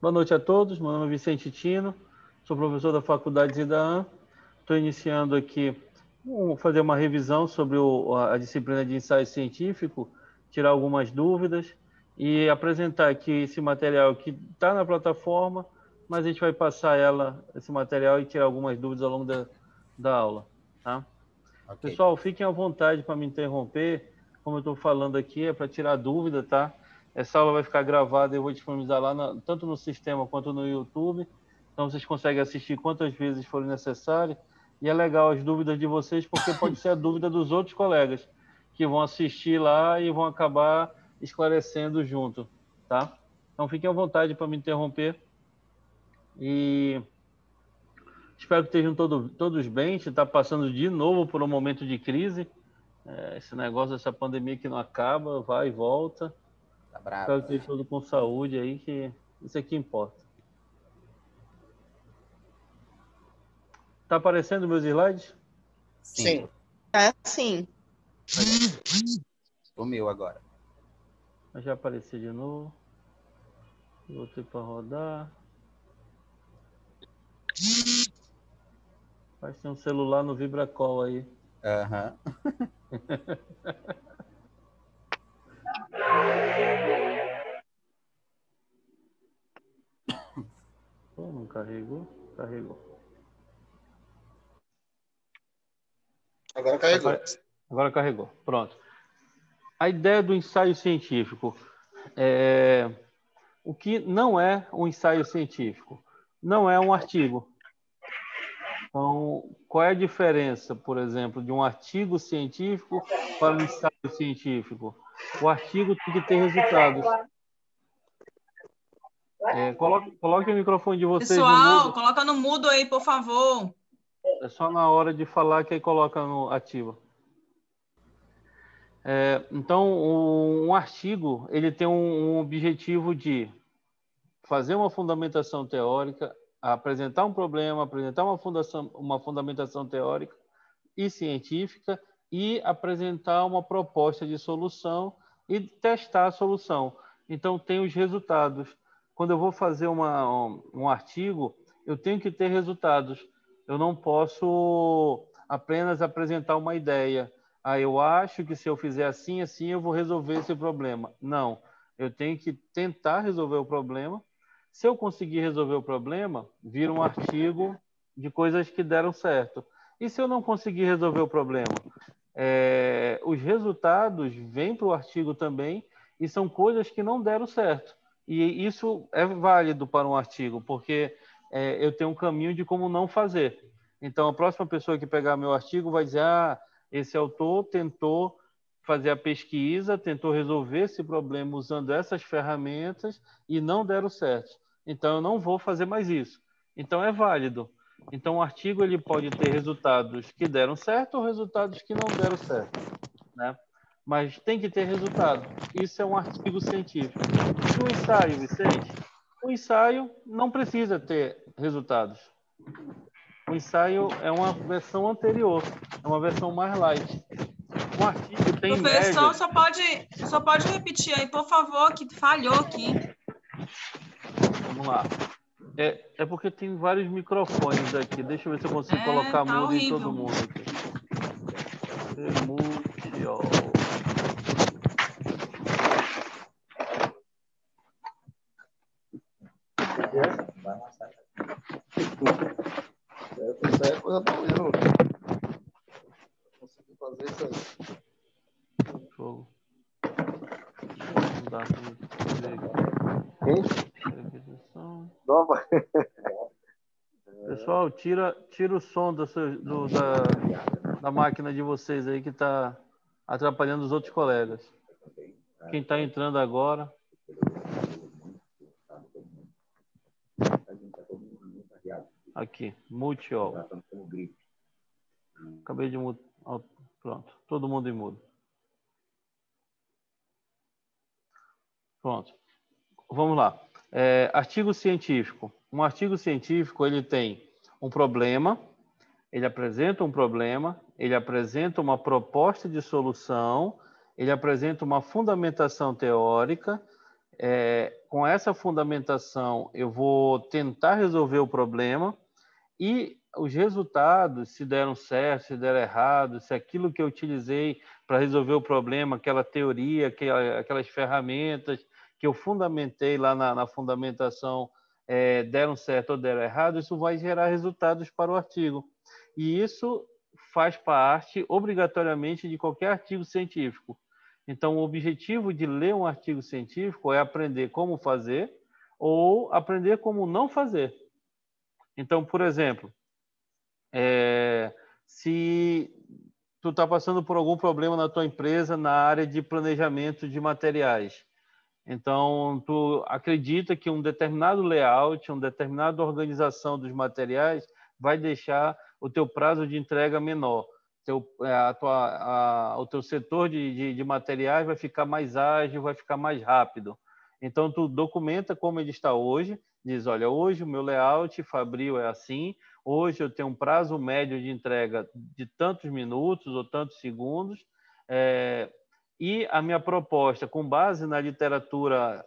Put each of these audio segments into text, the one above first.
Boa noite a todos, meu nome é Vicente Tino, sou professor da Faculdade Zidaan. Estou iniciando aqui, fazer uma revisão sobre a disciplina de ensaio científico, tirar algumas dúvidas e apresentar aqui esse material que está na plataforma, mas a gente vai passar esse material e tirar algumas dúvidas ao longo da aula. Tá? Okay. Pessoal, fiquem à vontade para me interromper, como eu estou falando aqui, é para tirar dúvida, tá? Essa aula vai ficar gravada e eu vou disponibilizar lá, tanto no sistema quanto no YouTube. Então, vocês conseguem assistir quantas vezes forem necessário. E é legal as dúvidas de vocês, porque pode ser a dúvida dos outros colegas que vão assistir lá e vão acabar esclarecendo junto, tá? Então, fiquem à vontade para me interromper. E espero que estejam todos bem. A gente está passando de novo por um momento de crise. Esse negócio dessa pandemia que não acaba, vai e volta. Tá bravo. Espero que esteja tudo com saúde aí, que isso aqui importa. Tá aparecendo meus slides? Sim. É sim. Sumiu agora. Já apareceu de novo. Voltei para rodar. Parece que tem um celular no VibraCall aí. Aham. Pô, não carregou? Carregou. Agora carregou. Agora carregou. Pronto. A ideia do ensaio científico o que não é um ensaio científico? Não é um artigo. Então, qual é a diferença, por exemplo, de um artigo científico para um ensaio científico? O artigo tem que ter resultados. Coloque o microfone de vocês no Pessoal, mudo. coloca no mudo aí, por favor. É só na hora de falar que aí coloca no ativo. Então, um artigo ele tem um objetivo de fazer uma fundamentação teórica, apresentar um problema, apresentar uma fundamentação teórica e científica e apresentar uma proposta de solução e testar a solução. Então, tem os resultados. Quando eu vou fazer um artigo, eu tenho que ter resultados. Eu não posso apenas apresentar uma ideia. Eu acho que se eu fizer assim, assim, eu vou resolver esse problema. Não, eu tenho que tentar resolver o problema. Se eu conseguir resolver o problema, vira um artigo de coisas que deram certo. E se eu não conseguir resolver o problema? Os resultados vêm para o artigo também e são coisas que não deram certo. E isso é válido para um artigo, porque eu tenho um caminho de como não fazer. Então, a próxima pessoa que pegar meu artigo vai dizer: esse autor tentou fazer a pesquisa, tentou resolver esse problema usando essas ferramentas e não deram certo. Então, eu não vou fazer mais isso. Então, é válido. Então, o artigo ele pode ter resultados que deram certo ou resultados que não deram certo, né? Mas tem que ter resultado. Isso é um artigo científico. E o ensaio, Vicente? O ensaio não precisa ter resultados. O ensaio é uma versão anterior, é uma versão mais light. Um artigo tem Professor, média... só pode repetir aí, por favor, que falhou aqui. Vamos lá. É porque tem vários microfones aqui. Deixa eu ver se eu consigo colocar tá mudo em horrível. todo mundo aqui. Remute all. Isso aí é coisa boa, não. Consegui fazer isso aí. Fogo. Não dá pra ver. Nova. Pessoal, tira o som da máquina de vocês aí que está atrapalhando os outros colegas. Quem está entrando agora. Aqui, mute all. Acabei de mutar. Pronto, todo mundo em mudo. Pronto. Vamos lá. Artigo científico. Um artigo científico ele tem um problema, ele apresenta um problema, ele apresenta uma proposta de solução, ele apresenta uma fundamentação teórica, Com essa fundamentação, eu vou tentar resolver o problema e os resultados, se deram certo, se deram errado, se aquilo que eu utilizei para resolver o problema, aquela teoria, aquelas ferramentas que eu fundamentei lá na fundamentação, deram certo ou deram errado, isso vai gerar resultados para o artigo. E isso faz parte, obrigatoriamente, de qualquer artigo científico. Então, o objetivo de ler um artigo científico é aprender como fazer ou aprender como não fazer. Então, por exemplo, se tu está passando por algum problema na tua empresa na área de planejamento de materiais, então tu acredita que um determinado layout, uma determinada organização dos materiais vai deixar o teu prazo de entrega menor. O teu setor de materiais vai ficar mais ágil, vai ficar mais rápido. Então, tu documenta como ele está hoje, diz, olha, hoje o meu layout Fabril é assim, hoje eu tenho um prazo médio de entrega de tantos minutos ou tantos segundos, e a minha proposta, com base na literatura,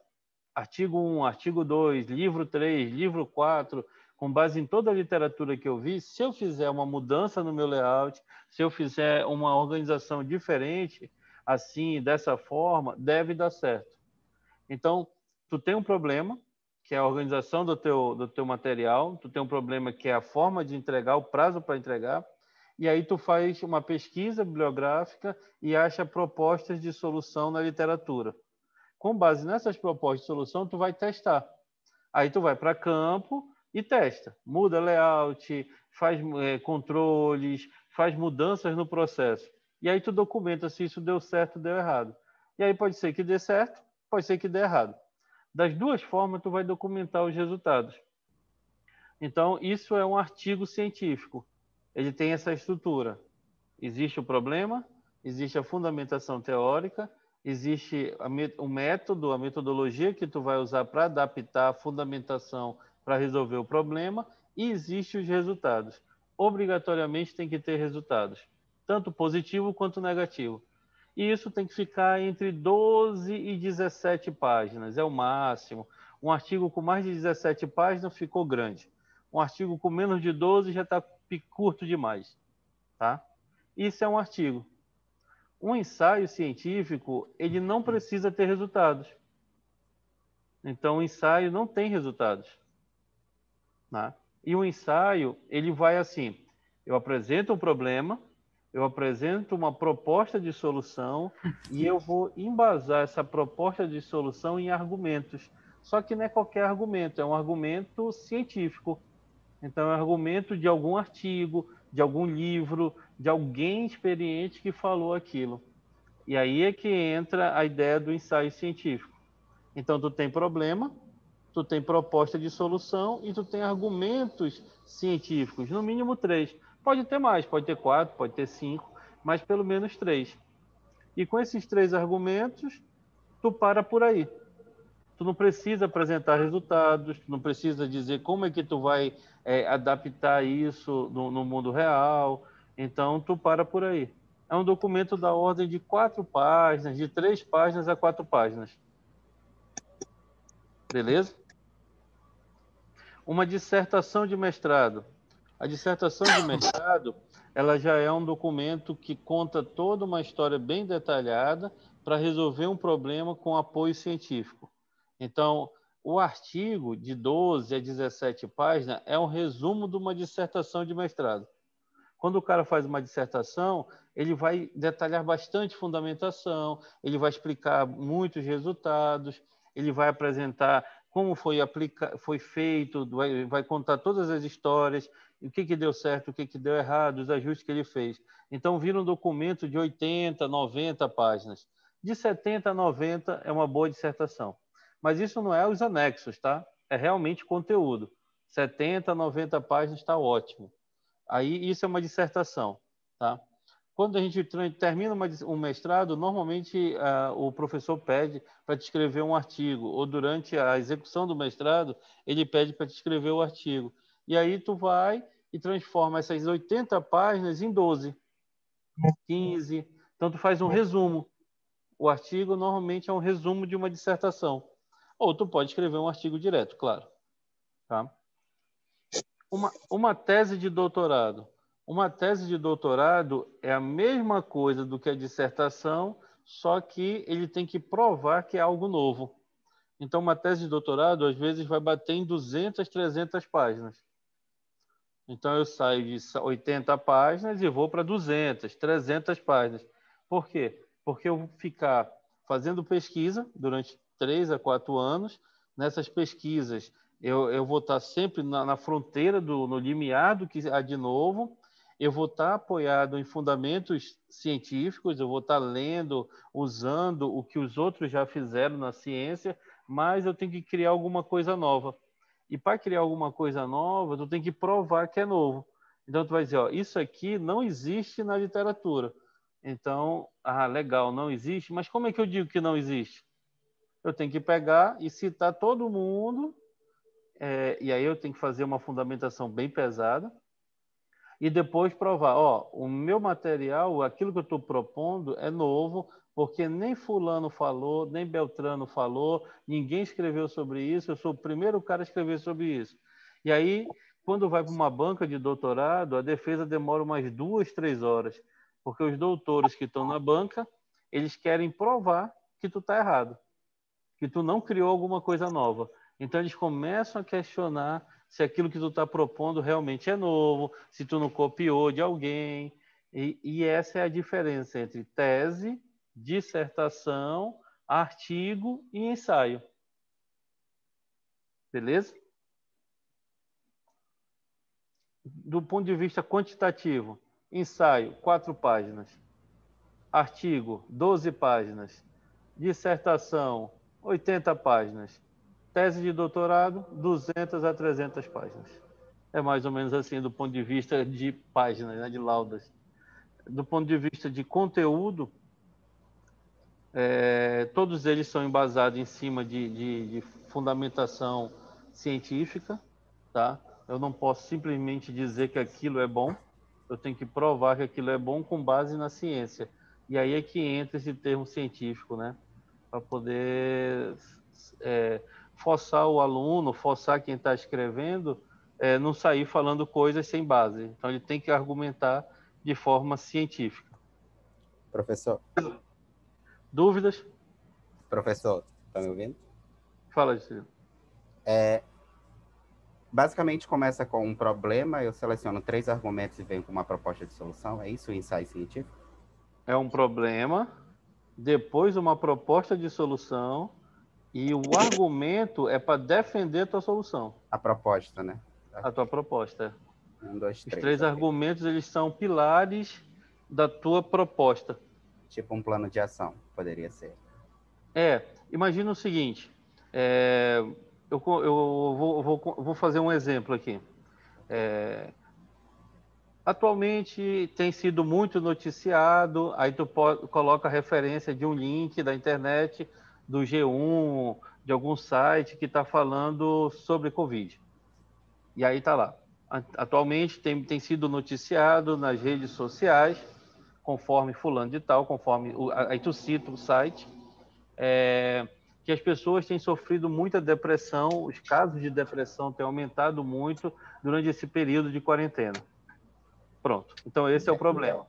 artigo 1, artigo 2, livro 3, livro 4, com base em toda a literatura que eu vi, se eu fizer uma mudança no meu layout, se eu fizer uma organização diferente, assim, dessa forma, deve dar certo. Então, tu tem um problema, que é a organização do teu material, tu tem um problema que é a forma de entregar, o prazo para entregar, e aí tu faz uma pesquisa bibliográfica e acha propostas de solução na literatura. Com base nessas propostas de solução, tu vai testar. Aí tu vai para campo e testa. Muda layout, faz controles, faz mudanças no processo. E aí tu documenta se isso deu certo ou deu errado. E aí pode ser que dê certo, pode ser que dê errado. Das duas formas, tu vai documentar os resultados. Então, isso é um artigo científico. Ele tem essa estrutura. Existe o problema, existe a fundamentação teórica, existe o método, a metodologia que tu vai usar para adaptar a fundamentação para resolver o problema, e existe os resultados. Obrigatoriamente tem que ter resultados, tanto positivo quanto negativo. E isso tem que ficar entre 12 e 17 páginas, é o máximo. Um artigo com mais de 17 páginas ficou grande. Um artigo com menos de 12 já está curto demais. Tá? Isso é um artigo. Um ensaio científico, ele não precisa ter resultados. Então, o ensaio não tem resultados. Tá? E o ensaio, ele vai assim, eu apresento um problema, eu apresento uma proposta de solução e eu vou embasar essa proposta de solução em argumentos. Só que não é qualquer argumento, é um argumento científico. Então, é um argumento de algum artigo, de algum livro, de alguém experiente que falou aquilo. E aí é que entra a ideia do ensaio científico. Então, tu tem problema, tu tem proposta de solução e tu tem argumentos científicos, no mínimo 3. Pode ter mais, pode ter 4, pode ter 5, mas pelo menos 3. E com esses 3 argumentos, tu para por aí. Tu não precisa apresentar resultados, tu não precisa dizer como é que tu vai adaptar isso no mundo real. Então, tu para por aí. É um documento da ordem de 4 páginas, de 3 páginas a 4 páginas. Beleza? Uma dissertação de mestrado. A dissertação de mestrado, ela já é um documento que conta toda uma história bem detalhada para resolver um problema com apoio científico. Então, o artigo de 12 a 17 páginas é um resumo de uma dissertação de mestrado. Quando o cara faz uma dissertação, ele vai detalhar bastante fundamentação, ele vai explicar muitos resultados, ele vai apresentar como foi feito, vai contar todas as histórias, o que deu certo, o que deu errado, os ajustes que ele fez. Então, vira um documento de 80, 90 páginas. De 70 a 90 é uma boa dissertação. Mas isso não é os anexos, tá? É realmente conteúdo. 70 a 90 páginas está ótimo. Aí, isso é uma dissertação, tá? Quando a gente termina um mestrado, normalmente o professor pede para te escrever um artigo, ou durante a execução do mestrado, ele pede para te escrever o artigo. E aí tu vai e transforma essas 80 páginas em 12, 15. Então, tu faz um resumo. O artigo, normalmente, é um resumo de uma dissertação. Ou tu pode escrever um artigo direto, claro. Tá? Uma tese de doutorado. Uma tese de doutorado é a mesma coisa do que a dissertação, só que ele tem que provar que é algo novo. Então, uma tese de doutorado, às vezes, vai bater em 200, 300 páginas. Então, eu saio de 80 páginas e vou para 200, 300 páginas. Por quê? Porque eu vou ficar fazendo pesquisa durante 3 a 4 anos. Nessas pesquisas, eu vou estar sempre na fronteira, no limiar do que há de novo. Eu vou estar apoiado em fundamentos científicos, eu vou estar lendo, usando o que os outros já fizeram na ciência, mas eu tenho que criar alguma coisa nova. E para criar alguma coisa nova, tu tem que provar que é novo. Então, tu vai dizer, ó, isso aqui não existe na literatura. Então, legal, não existe. Mas como é que eu digo que não existe? Eu tenho que pegar e citar todo mundo, e aí eu tenho que fazer uma fundamentação bem pesada, e depois provar, ó, o meu material, aquilo que eu estou propondo é novo, porque nem fulano falou, nem Beltrano falou, ninguém escreveu sobre isso, eu sou o primeiro cara a escrever sobre isso. E aí, quando vai para uma banca de doutorado, a defesa demora umas 2, 3 horas, porque os doutores que estão na banca, eles querem provar que tu está errado, que tu não criou alguma coisa nova. Então, eles começam a questionar se aquilo que tu está propondo realmente é novo, se tu não copiou de alguém. E essa é a diferença entre tese, dissertação, artigo e ensaio. Beleza? Do ponto de vista quantitativo, ensaio, 4 páginas. Artigo, 12 páginas. Dissertação, 80 páginas. Tese de doutorado, 200 a 300 páginas. É mais ou menos assim, do ponto de vista de páginas, né, de laudas. Do ponto de vista de conteúdo, todos eles são embasados em cima de fundamentação científica, tá? Eu não posso simplesmente dizer que aquilo é bom, eu tenho que provar que aquilo é bom com base na ciência. E aí é que entra esse termo científico, né? Para poder forçar o aluno, forçar quem está escrevendo, não sair falando coisas sem base. Então, ele tem que argumentar de forma científica. Professor, Dúvidas? professor, tá me ouvindo? Fala, Gisele. Basicamente começa com um problema, eu seleciono 3 argumentos e venho com uma proposta de solução, é isso o ensaio científico? É um problema, depois uma proposta de solução, e o argumento é para defender a tua solução. A proposta, né? A tua proposta. 1, 2, Os 3. 3 okay. argumentos, eles são pilares da tua proposta. Tipo um plano de ação, poderia ser. Imagina o seguinte, eu vou fazer um exemplo aqui. Atualmente tem sido muito noticiado, aí tu coloca a referência de um link da internet, do G1, de algum site que está falando sobre Covid. E aí está lá. Atualmente tem sido noticiado nas redes sociais, conforme fulano de tal, conforme... Aí tu cita o site, que as pessoas têm sofrido muita depressão, os casos de depressão têm aumentado muito durante esse período de quarentena. Pronto. Então, esse é o problema.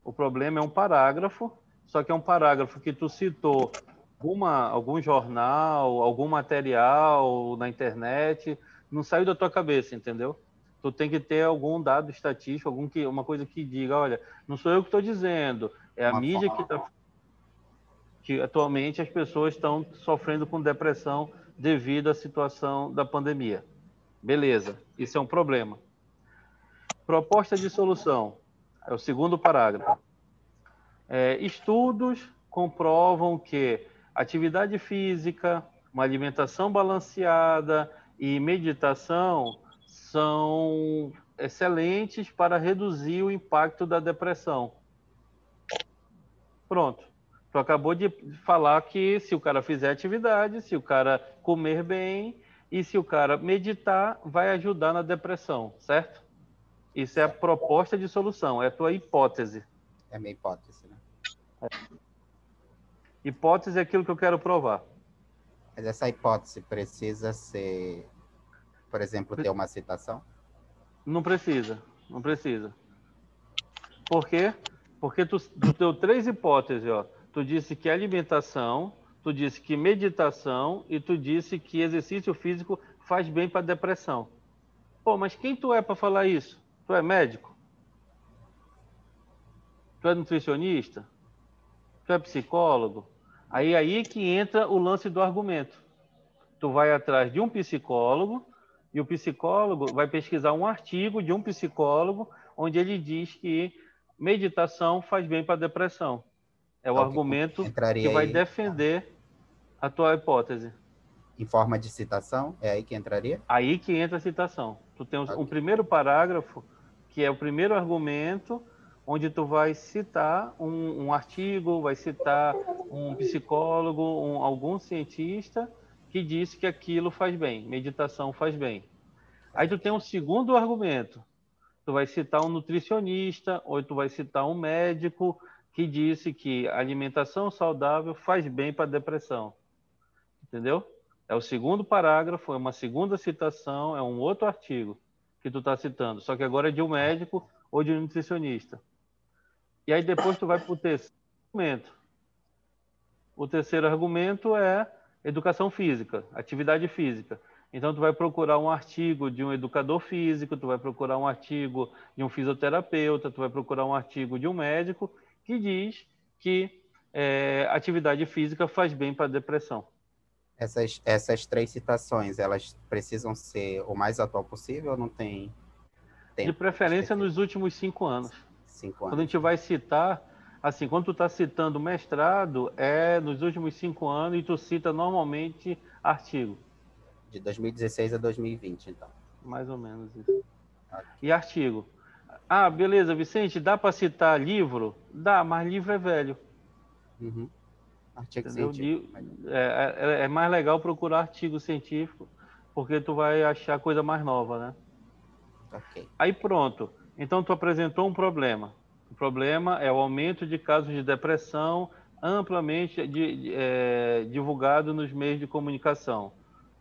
O problema é um parágrafo, só que é um parágrafo que tu citou algum jornal, algum material na internet, não saiu da tua cabeça, entendeu? Tu tem que ter algum dado estatístico, uma coisa que diga, olha, não sou eu que estou dizendo, é a mídia que atualmente as pessoas estão sofrendo com depressão devido à situação da pandemia. Beleza, isso é um problema. Proposta de solução, é o segundo parágrafo. Estudos comprovam que atividade física, uma alimentação balanceada e meditação são excelentes para reduzir o impacto da depressão. Pronto. Tu acabou de falar que se o cara fizer atividade, se o cara comer bem e se o cara meditar, vai ajudar na depressão, certo? Isso é a proposta de solução, é a tua hipótese. É a minha hipótese, né? Hipótese é aquilo que eu quero provar. Mas essa hipótese precisa ser, por exemplo, ter uma citação? Não precisa, não precisa. Por quê? Porque tu deu 3 hipóteses, ó. Tu disse que alimentação, tu disse que meditação e tu disse que exercício físico faz bem para depressão. Pô, mas quem tu é para falar isso? Tu é médico? Tu é nutricionista? Tu é psicólogo? Aí que entra o lance do argumento. Tu vai atrás de um psicólogo e o psicólogo vai pesquisar um artigo de um psicólogo onde ele diz que meditação faz bem para depressão. É o Então, que argumento que entraria vai aí defender a tua hipótese. em forma de citação? É aí que entraria? Aí que entra a citação. Tu tem um Ok. primeiro parágrafo, que é o primeiro argumento, onde tu vai citar um artigo, vai citar um psicólogo, algum cientista que disse que aquilo faz bem, meditação faz bem. Aí tu tem um segundo argumento. Tu vai citar um nutricionista, ou tu vai citar um médico que disse que alimentação saudável faz bem para a depressão. Entendeu? É o segundo parágrafo, é uma segunda citação, é um outro artigo que tu está citando, só que agora é de um médico ou de um nutricionista. E aí depois tu vai para o terceiro argumento. O terceiro argumento é educação física, atividade física. Então tu vai procurar um artigo de um educador físico, tu vai procurar um artigo de um fisioterapeuta, tu vai procurar um artigo de um médico que diz que atividade física faz bem para a depressão. Essas 3 citações, elas precisam ser o mais atual possível ou não tem tempo? De preferência nos últimos 5 anos. 5 Quando a anos. gente vai citar, assim, quando tu está citando mestrado, é nos últimos 5 anos e tu cita normalmente artigo. De 2016 a 2020, então. Mais ou menos isso. E artigo. Ah, beleza, Vicente, dá para citar livro? Dá, mas livro é velho. Uhum. Artigo Entendeu? científico. É mais legal procurar artigo científico, porque tu vai achar coisa mais nova, né? Ok. Aí pronto. Então tu apresentou um problema. O problema é o aumento de casos de depressão amplamente divulgado nos meios de comunicação.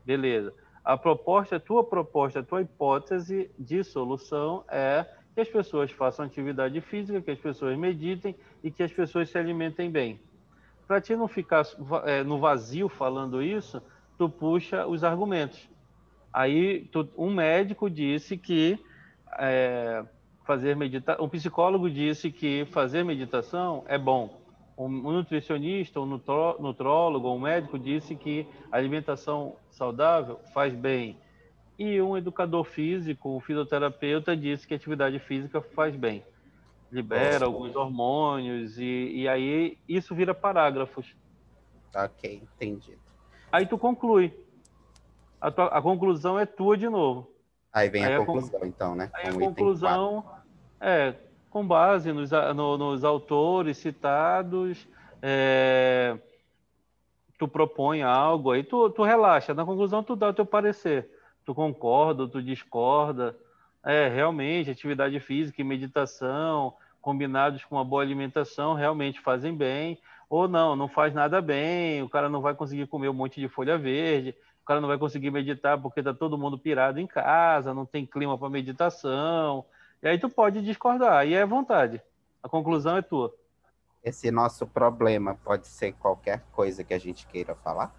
Beleza. A tua hipótese de solução é que as pessoas façam atividade física, que as pessoas meditem e que as pessoas se alimentem bem. Para ti não ficar no vazio falando isso, tu puxa os argumentos. Aí um médico disse que um psicólogo disse que fazer meditação é bom. Um nutricionista, um nutrólogo, um médico disse que alimentação saudável faz bem. E um educador físico, um fisioterapeuta, disse que atividade física faz bem. Libera alguns hormônios e aí isso vira parágrafos. Ok, entendido. Aí tu conclui. A conclusão é tua de novo. Aí vem a conclusão, então, né? Aí a conclusão é com base nos autores citados, tu propõe algo, aí tu relaxa. Na conclusão, tu dá o teu parecer. Tu concorda, tu discorda. Realmente, atividade física e meditação, combinados com uma boa alimentação, realmente fazem bem. Ou não faz nada bem, o cara não vai conseguir comer um monte de folha verde, o cara não vai conseguir meditar porque tá todo mundo pirado em casa, não tem clima para meditação. E aí tu pode discordar, aí é vontade. A conclusão é tua. Esse nosso problema pode ser qualquer coisa que a gente queira falar?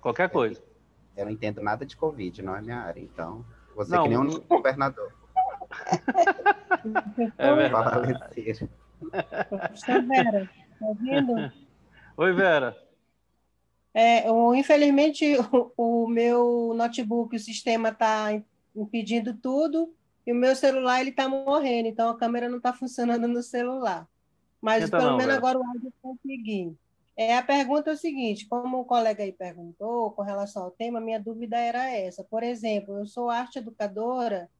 Qualquer coisa. Eu não entendo nada de Covid, não é minha área, então você Não, que nem um governador. É verdade. Falecer. Professor Vera, tá ouvindo? Oi, Vera. Infelizmente, o meu notebook, o sistema está impedindo tudo, e o meu celular ele está morrendo, então a câmera não está funcionando no celular. Mas Tenta pelo não, menos Vera. agora o áudio eu consegui. A pergunta é o seguinte, como o colega aí perguntou, com relação ao tema, minha dúvida era essa. Por exemplo, eu sou arte educadora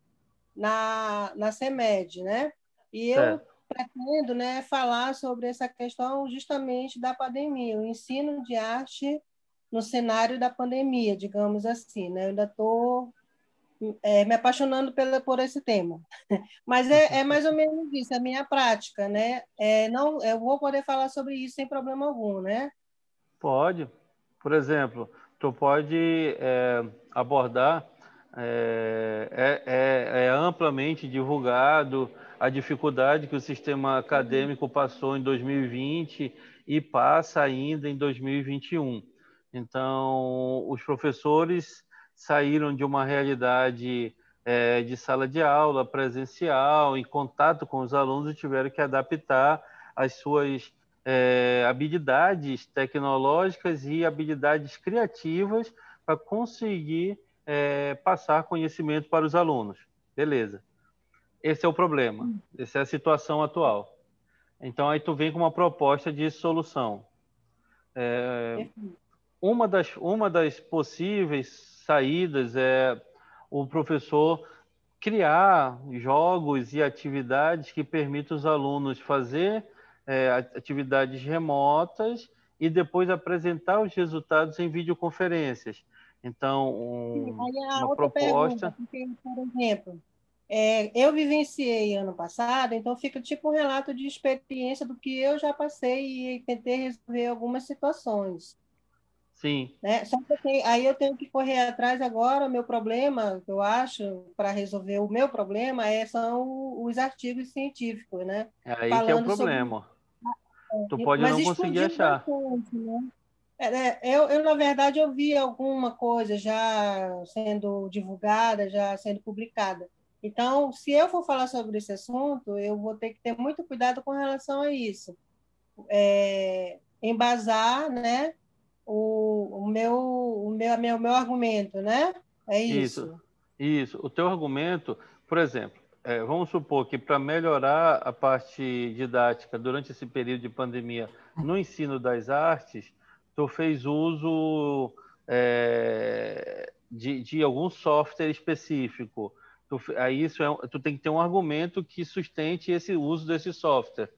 na CEMED, né? E eu pretendo, né, falar sobre essa questão justamente da pandemia, o ensino de arte no cenário da pandemia, digamos assim, né? Eu ainda estou me apaixonando por esse tema. Mas é mais ou menos isso, a minha prática, né? Eu vou poder falar sobre isso sem problema algum, né? Pode. Por exemplo, tu pode abordar, é amplamente divulgado a dificuldade que o sistema acadêmico passou em 2020 e passa ainda em 2021. Então, os professores saíram de uma realidade de sala de aula presencial, em contato com os alunos, e tiveram que adaptar as suas habilidades tecnológicas e habilidades criativas para conseguir passar conhecimento para os alunos. Beleza. Esse é o problema. Essa é a situação atual. Então, aí tu vem com uma proposta de solução. Uma das possíveis saídas é o professor criar jogos e atividades que permitam os alunos fazer atividades remotas e depois apresentar os resultados em videoconferências. Então, Aí a uma outra proposta... pergunta, porque, por exemplo, eu vivenciei ano passado, então fica tipo um relato de experiência do que eu já passei e tentei resolver algumas situações. Sim. Né? Só que aí eu tenho que correr atrás agora, o meu problema, eu acho, para resolver o meu problema, são os artigos científicos, né? É aí que é o Falando sobre... problema. Tu pode Mas não conseguir explodiu achar. bastante, né? Na verdade, eu vi alguma coisa já sendo divulgada, já sendo publicada. Então, se eu for falar sobre esse assunto, eu vou ter que ter muito cuidado com relação a isso. Embasar, né, o meu argumento, né? É isso. Isso. O teu argumento, por exemplo, vamos supor que para melhorar a parte didática durante esse período de pandemia no ensino das artes, tu fez uso de algum software específico. Aí tu tem que ter um argumento que sustente esse uso desse software.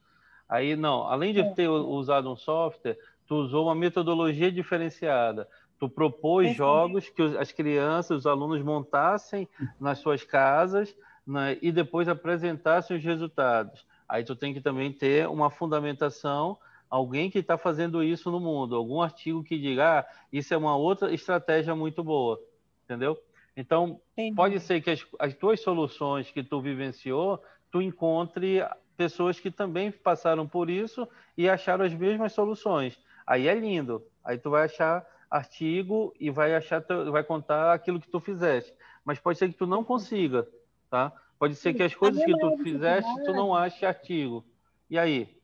Aí não, além de ter usado um software, tu usou uma metodologia diferenciada. Tu propôs jogos que as crianças, os alunos montassem nas suas casas, né, e depois apresentassem os resultados. Aí tu tem que também ter uma fundamentação, alguém que está fazendo isso no mundo, algum artigo que diga, isso é uma outra estratégia muito boa, entendeu? Então, pode ser que as tuas soluções que tu vivenciou, tu encontre pessoas que também passaram por isso e acharam as mesmas soluções. Aí é lindo. Aí tu vai achar artigo e vai contar aquilo que tu fizeste. Mas pode ser que tu não consiga, tá? Pode ser que as coisas que tu fizeste, tu não ache artigo. E aí?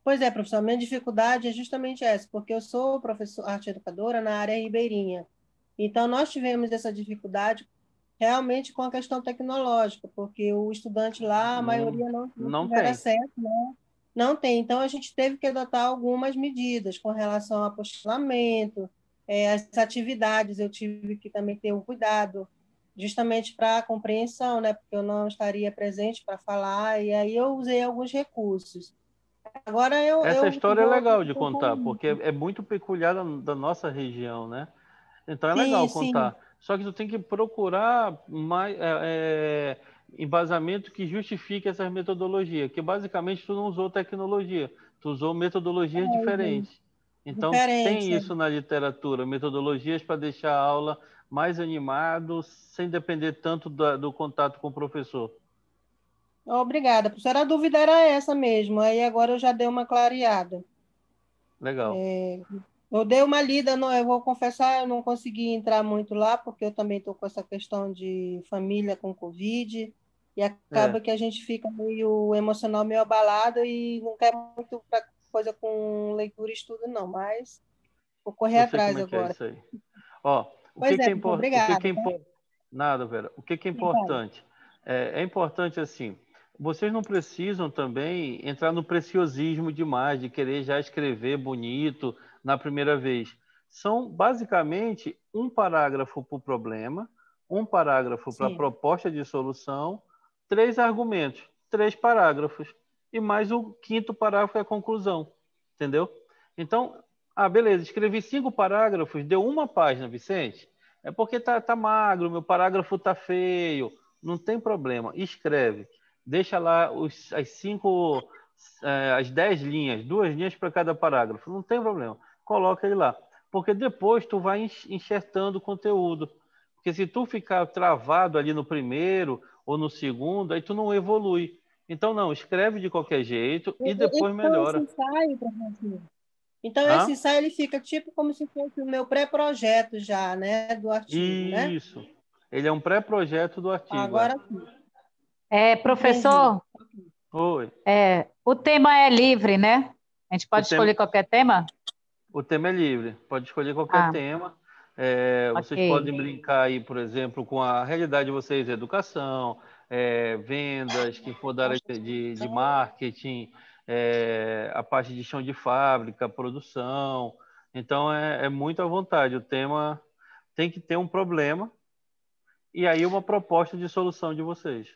Pois é, professor, a minha dificuldade é justamente essa, porque eu sou arte educadora na área ribeirinha. Então, nós tivemos essa dificuldade realmente com a questão tecnológica, porque o estudante lá, a maioria não tiver acesso, né? Não tem. Então, a gente teve que adotar algumas medidas com relação ao apostilamento, as atividades, eu tive que também ter um cuidado, justamente para a compreensão, né? Porque eu não estaria presente para falar, e aí eu usei alguns recursos. Agora Essa história é vou... legal de contar, porque é muito peculiar da nossa região, né? Então é legal contar. Sim. Só que tu tem que procurar mais embasamento que justifique essas metodologias, que basicamente tu não usou tecnologia, tu usou metodologias diferentes. Então tem isso na literatura, metodologias para deixar a aula mais animado, sem depender tanto do contato com o professor. Obrigada, professora. A dúvida era essa mesmo, aí agora eu já dei uma clareada. Legal. Eu dei uma lida, eu vou confessar, eu não consegui entrar muito lá, porque eu também estou com essa questão de família com Covid, e acaba que a gente fica meio emocional, meio abalado, e não quer muito para coisa com leitura e estudo, não, mas vou correr atrás agora. É isso aí. Ó, obrigada. Nada, Vera. O que é importante? É importante, assim, vocês não precisam também entrar no preciosismo demais, de querer já escrever bonito na primeira vez. São, basicamente, um parágrafo para o problema, um parágrafo para a proposta de solução, 3 argumentos, 3 parágrafos, e mais o 5º parágrafo é a conclusão, entendeu? Então, beleza, escrevi 5 parágrafos, deu 1 página, Vicente. É porque tá magro, meu parágrafo tá feio. Não tem problema, escreve. Deixa lá as 10 linhas, 2 linhas para cada parágrafo. Não tem problema, coloca ele lá. porque depois tu vai enxertando o conteúdo. Porque se tu ficar travado ali no primeiro ou no segundo, aí tu não evolui. Então, não, escreve de qualquer jeito e depois Então, esse melhora. ensaio, professor, então, Hã? esse ensaio ele fica tipo como se fosse o meu pré-projeto já, né, do artigo, né? Isso. Ele é um pré-projeto do artigo. Agora sim, entendi. Professor, Oi. o tema é livre, né? A gente O pode tema, escolher qualquer tema? o tema é livre, pode escolher qualquer Ah, tema. Vocês ok. podem brincar aí, por exemplo, com a realidade de vocês, educação, vendas, quem for da área de marketing, a parte de chão de fábrica, produção. Então, é muito à vontade. O tema tem que ter um problema e aí uma proposta de solução de vocês.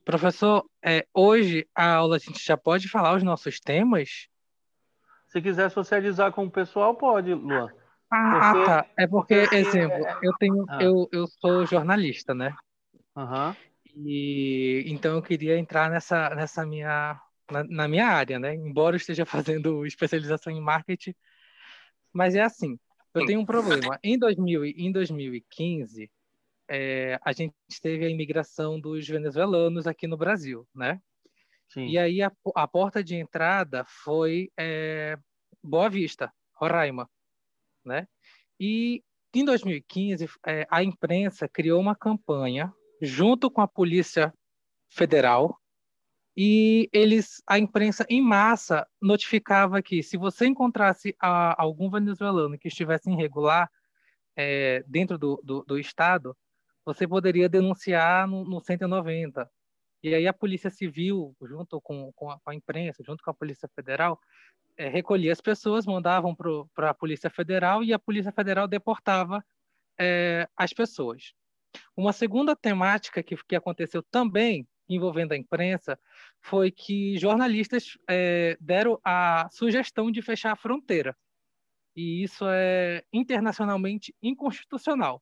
Professor, hoje a aula a gente já pode falar os nossos temas? Se quiser socializar com o pessoal, pode, Luan. Tá. É porque, exemplo, Ah, eu sou jornalista, né? aham. E então eu queria entrar nessa na minha área, né? Embora eu esteja fazendo especialização em marketing, mas é assim, eu tenho um problema. Em 2015, a gente teve a imigração dos venezuelanos aqui no Brasil, né? Sim. E aí a porta de entrada foi Boa Vista, Roraima, né? E em 2015, a imprensa criou uma campanha junto com a Polícia Federal e a imprensa em massa notificava que se você encontrasse algum venezuelano que estivesse irregular dentro do estado, você poderia denunciar no 190. E aí a Polícia Civil, junto com a imprensa, junto com a Polícia Federal, recolhia as pessoas, mandavam para a Polícia Federal e a Polícia Federal deportava as pessoas. Uma segunda temática que aconteceu também envolvendo a imprensa foi que jornalistas deram a sugestão de fechar a fronteira. E isso é internacionalmente inconstitucional.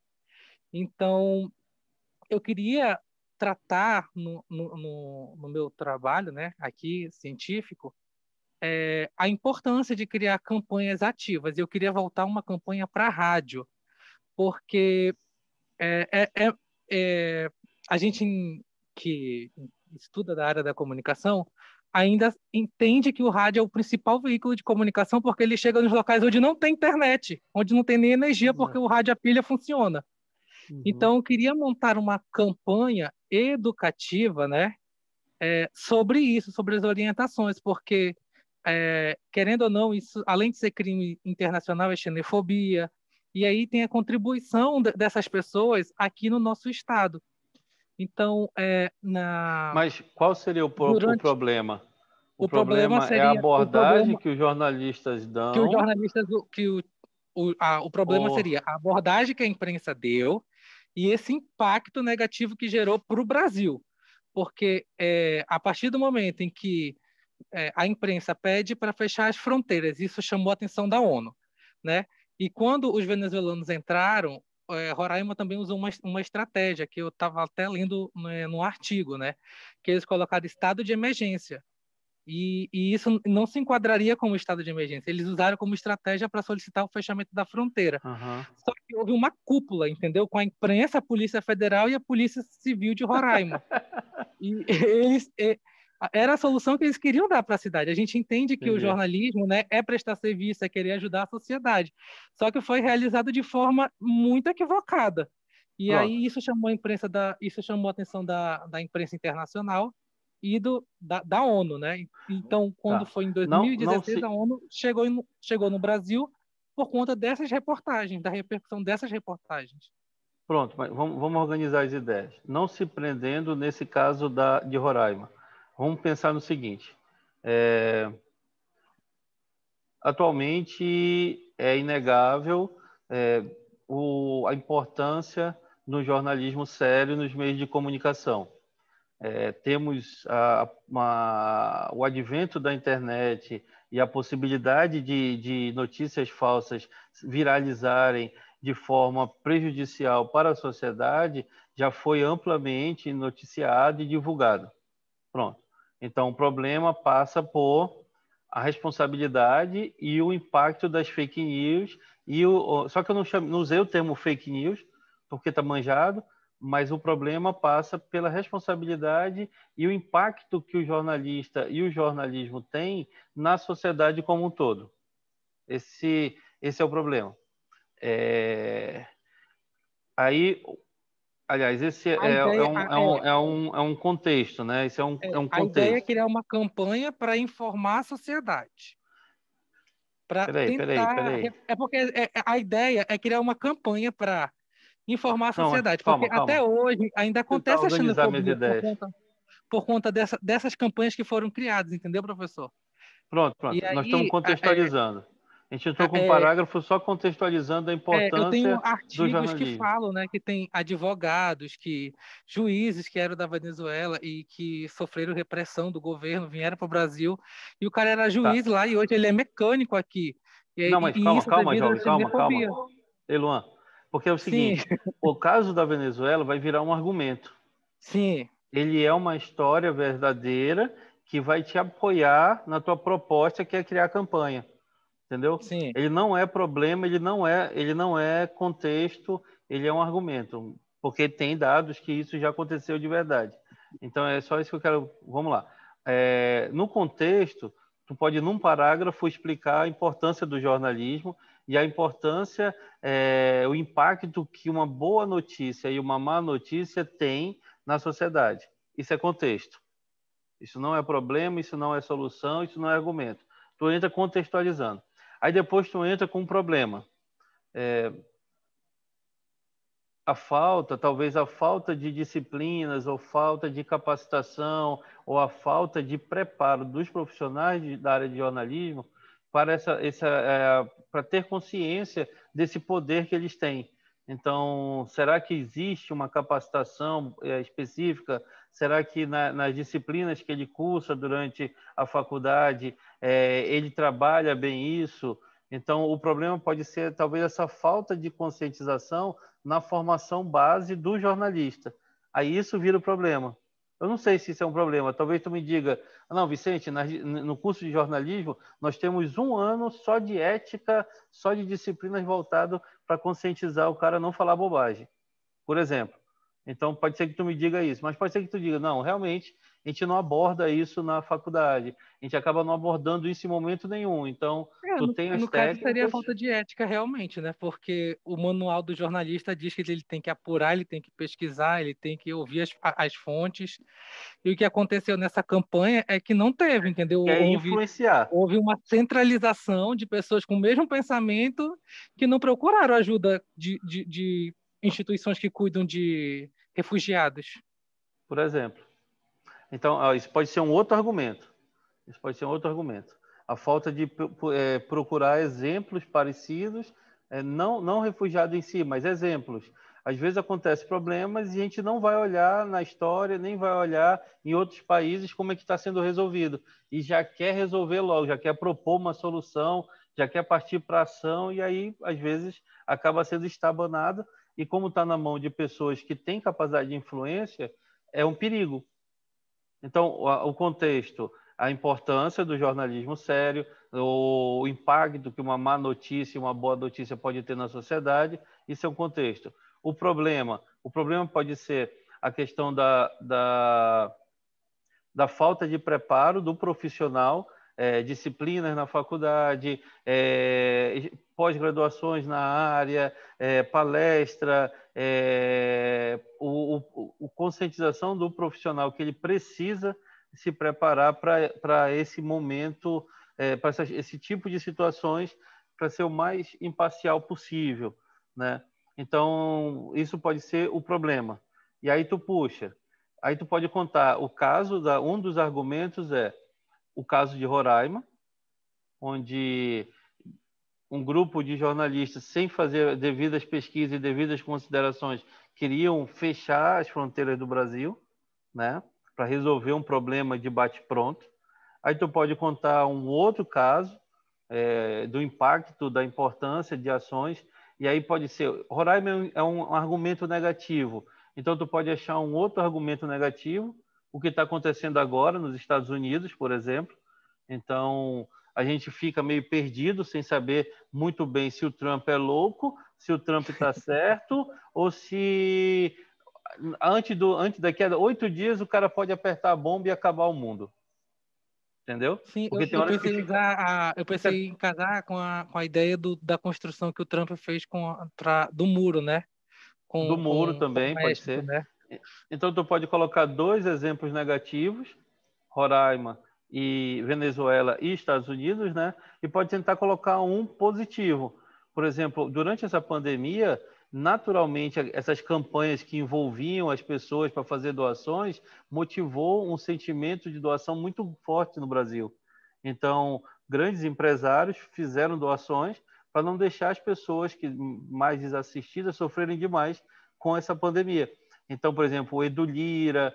Então, eu queria tratar no meu trabalho, né, aqui científico, a importância de criar campanhas ativas. Eu queria voltar uma campanha para a rádio, porque é, é, é, a gente que estuda da área da comunicação ainda entende que o rádio é o principal veículo de comunicação porque ele chega nos locais onde não tem internet, onde não tem nem energia, porque o rádio a pilha funciona. Uhum. Então, eu queria montar uma campanha educativa, né, sobre isso, sobre as orientações, porque, querendo ou não, isso, além de ser crime internacional, é xenofobia, e aí tem a contribuição dessas pessoas aqui no nosso estado. Então, Mas qual seria o problema? O problema problema é a seria abordagem que os jornalistas dão. que os jornalistas, o problema seria a abordagem que a imprensa deu e esse impacto negativo que gerou para o Brasil. Porque a partir do momento em que a imprensa pede para fechar as fronteiras, isso chamou a atenção da ONU, né? E quando os venezuelanos entraram, Roraima também usou uma estratégia que eu estava até lendo no artigo, né? Que eles colocaram estado de emergência. E isso não se enquadraria como estado de emergência. Eles usaram como estratégia para solicitar o fechamento da fronteira. Uhum. Só que houve uma cúpula, entendeu? Com a imprensa, a Polícia Federal e a Polícia Civil de Roraima. E eles... era a solução que eles queriam dar para a cidade. A gente entende que o jornalismo, né, é prestar serviço, é querer ajudar a sociedade. Só que foi realizado de forma muito equivocada. E aí isso chamou a atenção da imprensa internacional e da ONU, né? Então, quando foi em 2016, a ONU chegou no Brasil por conta dessas reportagens, da repercussão dessas reportagens. Pronto, mas vamos organizar as ideias. Não se prendendo nesse caso de Roraima. Vamos pensar no seguinte. Atualmente é inegável a importância do jornalismo sério nos meios de comunicação. Temos o advento da internet e a possibilidade de notícias falsas viralizarem de forma prejudicial para a sociedade já foi amplamente noticiado e divulgado. Pronto. Então, o problema passa por a responsabilidade e o impacto das fake news. Só que eu não usei o termo fake news, porque está manjado, mas o problema passa pela responsabilidade e o impacto que o jornalista e o jornalismo têm na sociedade como um todo. Esse é o problema. Aliás, esse é um contexto, né? Esse é um A ideia é contexto. criar uma campanha para informar a sociedade. Para Peraí. É porque a ideia é criar uma campanha para informar a Não, sociedade, calma. porque até hoje ainda Tentar acontece a organizar minhas xenofobia ideias. por conta dessas campanhas que foram criadas, entendeu, professor? Pronto. E Nós estamos aí, contextualizando. A gente entrou com um parágrafo só contextualizando a eu tenho importância do artigos que jornalismo. falam, né, que tem advogados, juízes que eram da Venezuela e que sofreram repressão do governo, vieram para o Brasil, e o cara era juiz lá e hoje ele é mecânico aqui. Não, mas Isso calma, devido à jovem, calma. xenofobia. Ei, Luan, porque é o seguinte, o caso da Venezuela vai virar um argumento. Sim. Ele é uma história verdadeira que vai te apoiar na tua proposta, que é criar campanha. Entendeu? Sim. Ele não é problema, ele não é contexto, ele é um argumento, porque tem dados que isso já aconteceu de verdade. Então é só isso que eu quero. Vamos lá. No contexto, tu pode num parágrafo explicar a importância do jornalismo e a importância, o impacto que uma boa notícia e uma má notícia tem na sociedade. Isso é contexto. Isso não é problema, isso não é solução, isso não é argumento. Tu entra contextualizando. Aí depois tu entra com um problema. Talvez a falta de disciplinas, ou falta de capacitação, ou a falta de preparo dos profissionais da área de jornalismo para para ter consciência desse poder que eles têm. Então, será que existe uma capacitação específica? Será que nas disciplinas que ele cursa durante a faculdade, ele trabalha bem isso? Então, o problema pode ser, talvez, essa falta de conscientização na formação base do jornalista. Aí isso vira o problema. Eu não sei se isso é um problema. Talvez tu me diga, não, Vicente, no curso de jornalismo, nós temos 1 ano só de ética, só de disciplinas voltado para conscientizar o cara a não falar bobagem, por exemplo. Então, pode ser que tu me diga isso, mas pode ser que tu diga, não, realmente, a gente não aborda isso na faculdade, a gente acaba não abordando isso em momento nenhum. Então, tu tem as no caso, seria técnicas... falta de ética, realmente, né? Porque o manual do jornalista diz que ele tem que apurar, ele tem que pesquisar, ele tem que ouvir as fontes. E o que aconteceu nessa campanha é que não teve, entendeu? influenciar. Houve uma centralização de pessoas com o mesmo pensamento que não procuraram ajuda de instituições que cuidam de refugiados. Por exemplo. Então, isso pode ser um outro argumento. A falta de procurar exemplos parecidos, não refugiado em si, mas exemplos. Às vezes acontecem problemas e a gente não vai olhar na história, nem vai olhar em outros países como é que está sendo resolvido. E já quer resolver logo, já quer propor uma solução, já quer partir para ação, e aí, às vezes, acaba sendo estabanado. E como está na mão de pessoas que têm capacidade de influência, é um perigo. Então, o contexto, a importância do jornalismo sério, o impacto que uma má notícia e uma boa notícia pode ter na sociedade, isso é um contexto. O problema pode ser a questão da falta de preparo do profissional, disciplinas na faculdade, pós-graduações na área, palestra, conscientização do profissional que ele precisa se preparar para esse momento, para esse tipo de situações, para ser o mais imparcial possível, né? Então, isso pode ser o problema. E aí tu pode contar o caso, um dos argumentos é o caso de Roraima, onde um grupo de jornalistas, sem fazer devidas pesquisas e devidas considerações, queriam fechar as fronteiras do Brasil, né, para resolver um problema de bate-pronto. Aí tu pode contar um outro caso do impacto, da importância de ações, e aí pode ser... Roraima é um argumento negativo, então tu pode achar um outro argumento negativo, o que está acontecendo agora nos Estados Unidos, por exemplo. Então, a gente fica meio perdido, sem saber muito bem se o Trump é louco, se o Trump está certo, ou se antes daqui a 8 dias o cara pode apertar a bomba e acabar o mundo. Entendeu? Sim, Porque tem horas que eu pensei em casar com a ideia da construção que o Trump fez do muro, né? Do muro também, o pode México, ser. né? Então, tu pode colocar 2 exemplos negativos, Roraima e Venezuela e Estados Unidos, né? E pode tentar colocar um positivo. Por exemplo, durante essa pandemia, naturalmente, essas campanhas que envolviam as pessoas para fazer doações motivou um sentimento de doação muito forte no Brasil. Então, grandes empresários fizeram doações para não deixar as pessoas mais desassistidas sofrerem demais com essa pandemia. Então, por exemplo, o Edu Lira,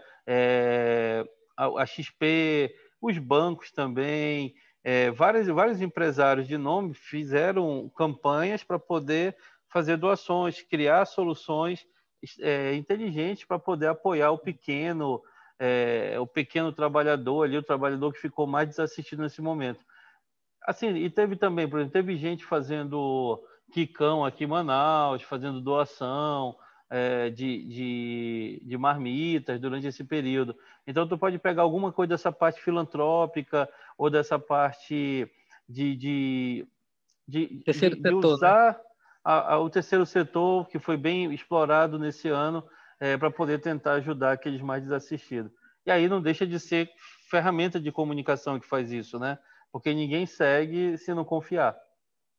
a XP, os bancos também, vários empresários de nome fizeram campanhas para poder fazer doações, criar soluções inteligentes para poder apoiar o pequeno trabalhador ali, o trabalhador que ficou mais desassistido nesse momento. Assim, e teve também, por exemplo, teve gente fazendo quicão aqui em Manaus, fazendo doação de marmitas durante esse período. Então, tu pode pegar alguma coisa dessa parte filantrópica ou dessa parte de Terceiro setor, usar, né? O terceiro setor, que foi bem explorado nesse ano, para poder tentar ajudar aqueles mais desassistidos. E aí não deixa de ser ferramenta de comunicação que faz isso, né? Porque ninguém segue se não confiar.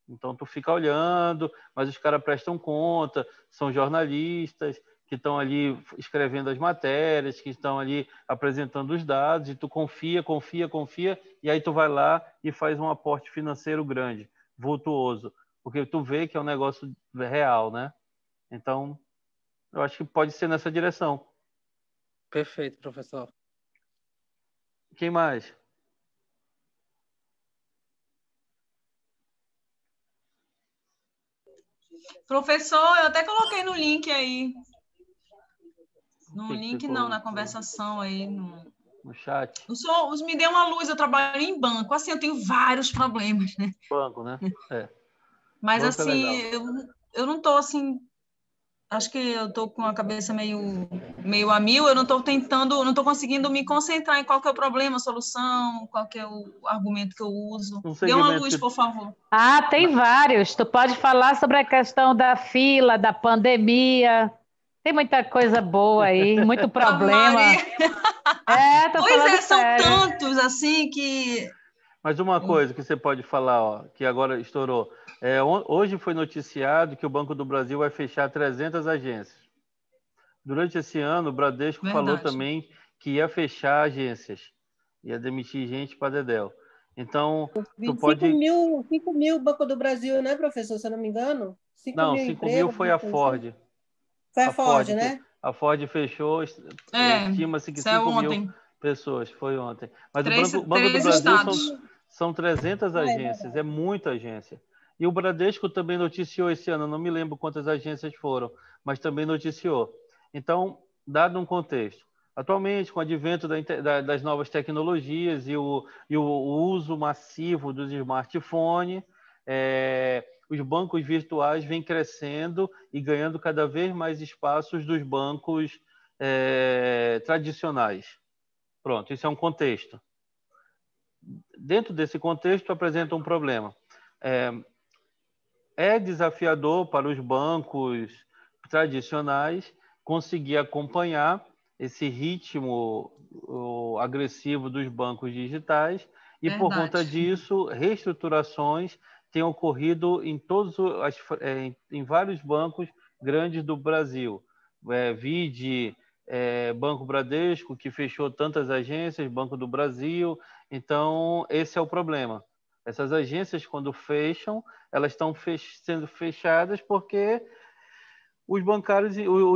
Então, tu fica olhando, mas os caras prestam conta, são jornalistas que estão ali escrevendo as matérias, que estão ali apresentando os dados, e tu confia, e aí tu vai lá e faz um aporte financeiro grande, vultuoso, porque tu vê que é um negócio real, né? Então, eu acho que pode ser nessa direção. Perfeito, professor. Quem mais? Professor, eu até coloquei no link aí. No Que link ficou não, na conversação aí. no chat? Me dê uma luz, eu trabalho em banco. Assim, eu tenho vários problemas, né? Banco, né? Mas, Banco assim, eu não estou, assim... Acho que eu estou com a cabeça meio a mil. Eu não estou conseguindo me concentrar em qual que é o problema, a solução, qual que é o argumento que eu uso. Dê uma luz, por favor. Ah, tem vários. Tu pode falar sobre a questão da fila, da pandemia. Tem muita coisa boa aí, muito problema. Tô falando São sério. tantos, assim, que... Mas uma coisa que você pode falar, ó, que agora estourou. Hoje foi noticiado que o Banco do Brasil vai fechar 300 agências. Durante esse ano, o Bradesco falou também que ia fechar agências. Ia demitir gente para dedéu. Então, tu pode... 5 mil Banco do Brasil, né, professor? Se eu não me engano. 5 mil 5 empregos. mil foi a Ford. Foi a Ford, né? A Ford fechou, estima-se que 5 mil pessoas. Foi ontem. Mas o Banco do Brasil são 300 agências, é muita agência. E o Bradesco também noticiou esse ano, não me lembro quantas agências foram, mas também noticiou. Então, dado um contexto, atualmente, com o advento das novas tecnologias e o uso massivo dos smartphones, os bancos virtuais vêm crescendo e ganhando cada vez mais espaços dos bancos tradicionais. Pronto, isso é um contexto. Dentro desse contexto, apresenta um problema. É desafiador para os bancos tradicionais conseguir acompanhar esse ritmo agressivo dos bancos digitais e, por conta disso, reestruturações têm ocorrido em vários bancos grandes do Brasil. Vide Banco Bradesco, que fechou tantas agências, Banco do Brasil. Então, esse é o problema. Essas agências, quando fecham, elas estão sendo fechadas porque os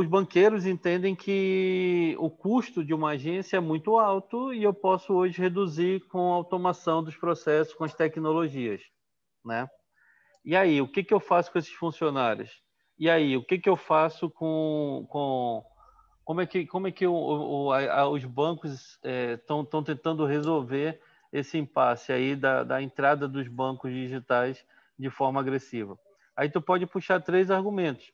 banqueiros entendem que o custo de uma agência é muito alto e eu posso hoje reduzir com a automação dos processos, com as tecnologias, né? E aí, o que eu faço com esses funcionários? E aí, o que eu faço como é que os bancos estão tentando resolver esse impasse aí da entrada dos bancos digitais de forma agressiva. Aí tu pode puxar 3 argumentos.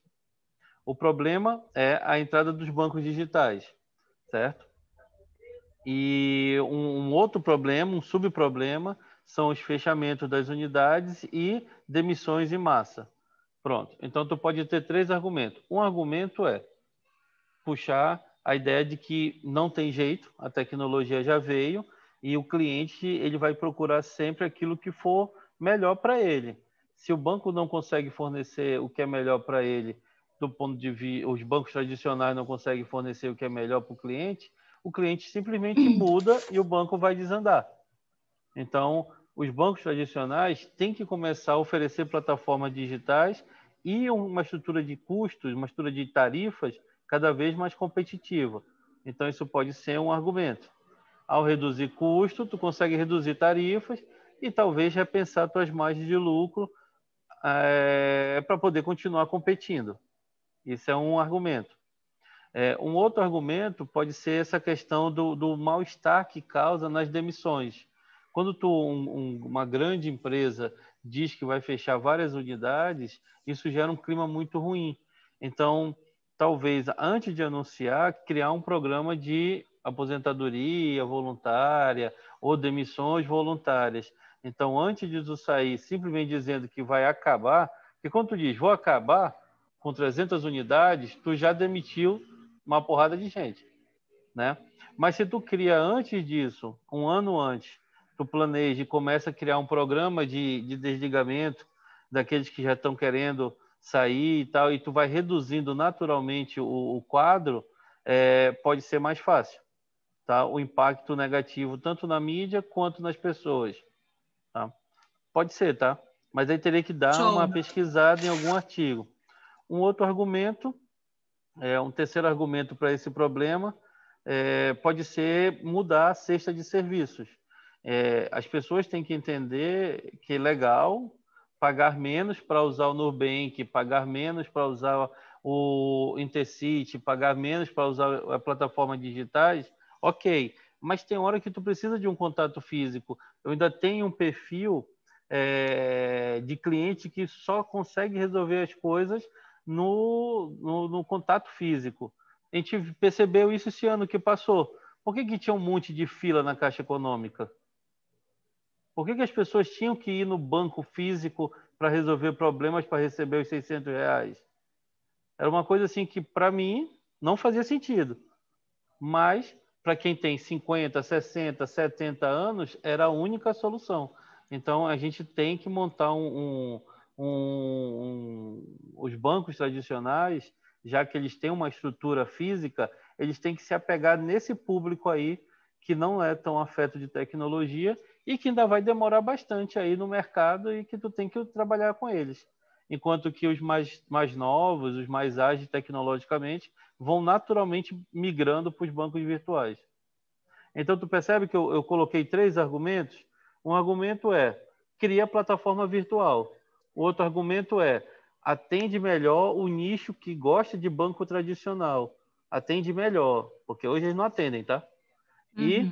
O problema é a entrada dos bancos digitais, certo? E um outro problema, um subproblema, são os fechamentos das unidades e demissões em massa. Pronto. Então, tu pode ter 3 argumentos. Um argumento é puxar a ideia de que não tem jeito, a tecnologia já veio e o cliente ele vai procurar sempre aquilo que for melhor para ele. Se o banco não consegue fornecer o que é melhor para ele, do ponto de vista, os bancos tradicionais não conseguem fornecer o que é melhor para o cliente simplesmente muda e o banco vai desandar. Então, os bancos tradicionais têm que começar a oferecer plataformas digitais e uma estrutura de custos, uma estrutura de tarifas cada vez mais competitiva. Então, isso pode ser um argumento. Ao reduzir custo, tu consegue reduzir tarifas e talvez repensar tuas margens de lucro para poder continuar competindo. Isso é um argumento. Um outro argumento pode ser essa questão do mal-estar que causa nas demissões. Quando uma grande empresa diz que vai fechar várias unidades, isso gera um clima muito ruim. Então, talvez, antes de anunciar, criar um programa de aposentadoria voluntária ou demissões voluntárias. Então, antes de tu sair simplesmente dizendo que vai acabar, porque quando tu diz, vou acabar com 300 unidades, tu já demitiu uma porrada de gente, né? Mas se tu cria antes disso, um ano antes, tu planeja e começa a criar um programa de desligamento daqueles que já estão querendo sair e tal, e tu vai reduzindo naturalmente o quadro, pode ser mais fácil, tá? O impacto negativo tanto na mídia quanto nas pessoas, tá? Pode ser, tá? Mas aí teria que dar uma pesquisada em algum artigo. Um outro argumento, um terceiro argumento para esse problema, pode ser mudar a cesta de serviços. As pessoas têm que entender que é legal pagar menos para usar o Nubank, pagar menos para usar o Intercity, pagar menos para usar a plataforma digitais, ok. Mas tem hora que tu precisa de um contato físico. Eu ainda tenho um perfil de cliente que só consegue resolver as coisas no contato físico. A gente percebeu isso esse ano que passou. Por que tinha um monte de fila na Caixa Econômica? Por que as pessoas tinham que ir no banco físico para resolver problemas para receber os R$600? Era uma coisa assim que, para mim, não fazia sentido. Mas, para quem tem 50, 60, 70 anos, era a única solução. Então, a gente tem que montar os bancos tradicionais, já que eles têm uma estrutura física, eles têm que se apegar nesse público aí que não é tão afeto de tecnologia e que ainda vai demorar bastante aí no mercado e que tu tem que trabalhar com eles. Enquanto que os mais novos, os mais ágeis tecnologicamente, vão naturalmente migrando para os bancos virtuais. Então, tu percebe que eu coloquei 3 argumentos? Um argumento cria plataforma virtual. O outro argumento atende melhor o nicho que gosta de banco tradicional. Atende melhor, porque hoje eles não atendem, tá? E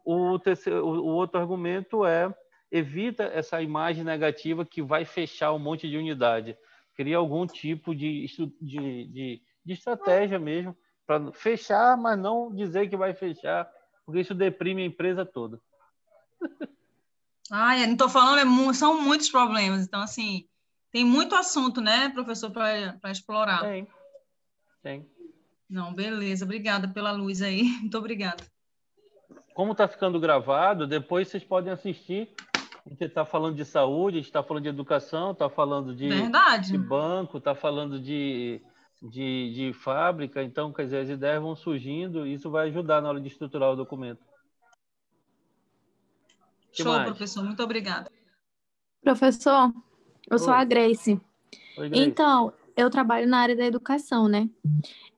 o outro argumento evita essa imagem negativa que vai fechar um monte de unidade. Cria algum tipo de estratégia mesmo para fechar, mas não dizer que vai fechar, porque isso deprime a empresa toda. Não estou falando, são muitos problemas. Então, assim, tem muito assunto, né, professor, para explorar. Tem. Não, beleza. Obrigada pela luz aí. Muito obrigada. Como está ficando gravado, depois vocês podem assistir. A gente está falando de saúde, a gente está falando de educação, está falando de banco, está falando de fábrica. Então, quer dizer, as ideias vão surgindo e isso vai ajudar na hora de estruturar o documento. Show, professor. Muito obrigada. Professor, eu sou a Grace. Oi, Grace. Então, eu trabalho na área da educação, né?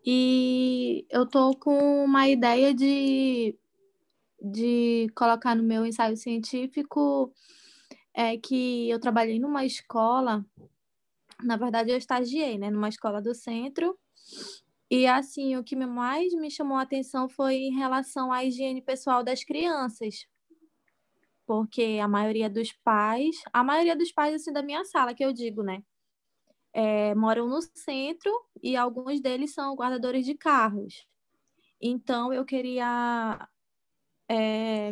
E eu tô com uma ideia de colocar no meu ensaio científico que eu trabalhei numa escola, na verdade eu estagiei, né, numa escola do centro, e assim, o que mais me chamou a atenção foi em relação à higiene pessoal das crianças, porque a maioria dos pais assim, da minha sala, que eu digo, né, moram no centro e alguns deles são guardadores de carros. Então, eu queria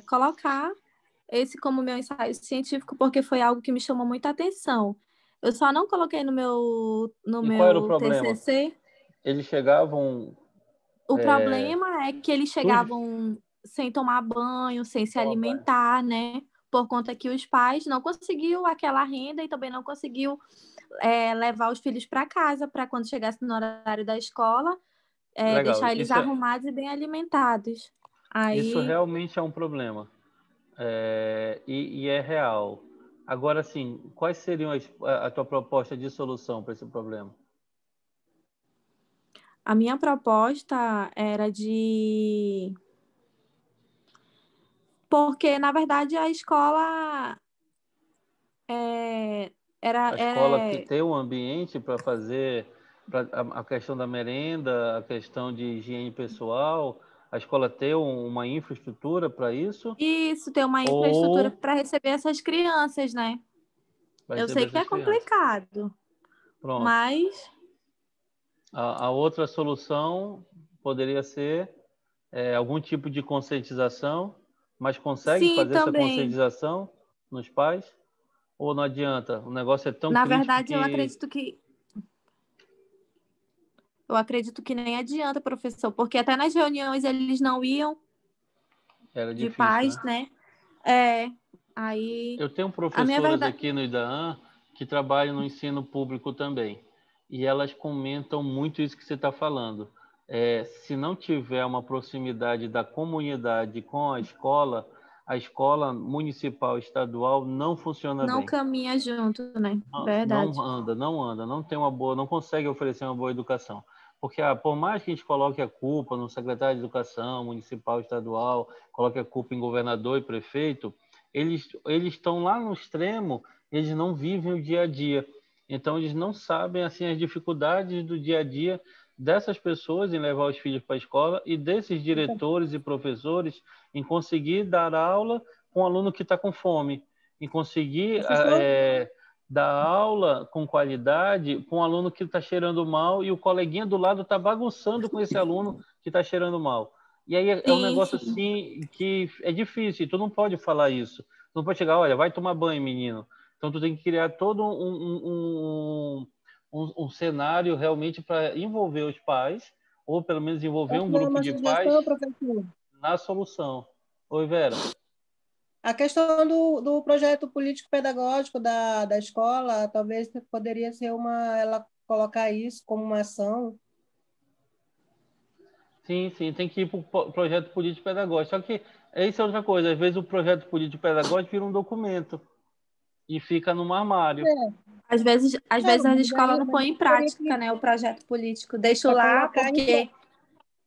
colocar esse como meu ensaio científico, porque foi algo que me chamou muita atenção. Eu só não coloquei no E qual era o meu problema? TCC. Eles chegavam O problema é que eles sujos. chegavam sem tomar banho, sem se alimentar, né? Por conta que os pais não conseguiam aquela renda e também não conseguiam levar os filhos para casa para quando chegasse no horário da escola, Legal. deixar eles arrumados e bem alimentados. Isso Aí, realmente é um problema. E é real. Agora, assim, quais seriam a tua proposta de solução para esse problema? a minha proposta era de... Porque, na verdade, a escola A escola ter um ambiente para fazer a questão da merenda, a questão de higiene pessoal, a escola ter uma infraestrutura para isso? Isso, ter uma infraestrutura Ou para receber essas crianças, né? vai Eu receber sei que é essas crianças? complicado, Pronto. mas A outra solução poderia ser algum tipo de conscientização, mas consegue sim, fazer essa também. conscientização nos pais? Ou não adianta? O negócio é tão Na crítico verdade, que eu acredito que nem adianta, professor, porque até nas reuniões eles não iam era de difícil, pais, né? né? Aí Eu tenho a minha professoras verdade, aqui no IDAAN que trabalham no ensino público também. E elas comentam muito isso que você está falando. Se não tiver uma proximidade da comunidade com a escola municipal estadual não funciona não bem. caminha junto, né? Verdade. Não anda, não tem uma boa, não consegue oferecer uma boa educação. Porque por mais que a gente coloque a culpa no secretário de educação municipal, estadual, coloque a culpa em governador e prefeito, eles estão lá no extremo, eles não vivem o dia a dia. Então eles não sabem assim as dificuldades do dia a dia dessas pessoas em levar os filhos para a escola e desses diretores e professores em conseguir dar aula com um aluno que está com fome, em conseguir Professor? dar aula com qualidade com um aluno que está cheirando mal e o coleguinha do lado está bagunçando com esse aluno que está cheirando mal. E aí é um Sim, negócio sim. assim que é difícil, e tu não pode falar isso. Tu não pode chegar, olha, vai tomar banho, menino. Então tu tem que criar todo um cenário realmente para envolver os pais, ou pelo menos envolver Posso um dar grupo uma de pais sugestão, professor? na solução. Oi, Vera. A questão do projeto político-pedagógico da escola, talvez poderia ser ela colocar isso como uma ação. Sim, sim, tem que ir para o projeto político-pedagógico. Só que isso é outra coisa. Às vezes o projeto político-pedagógico vira um documento e fica num armário. Às vezes Não, a mas escola aí não põe em teria prática, que né, o projeto político. Deixo para lá colocar porque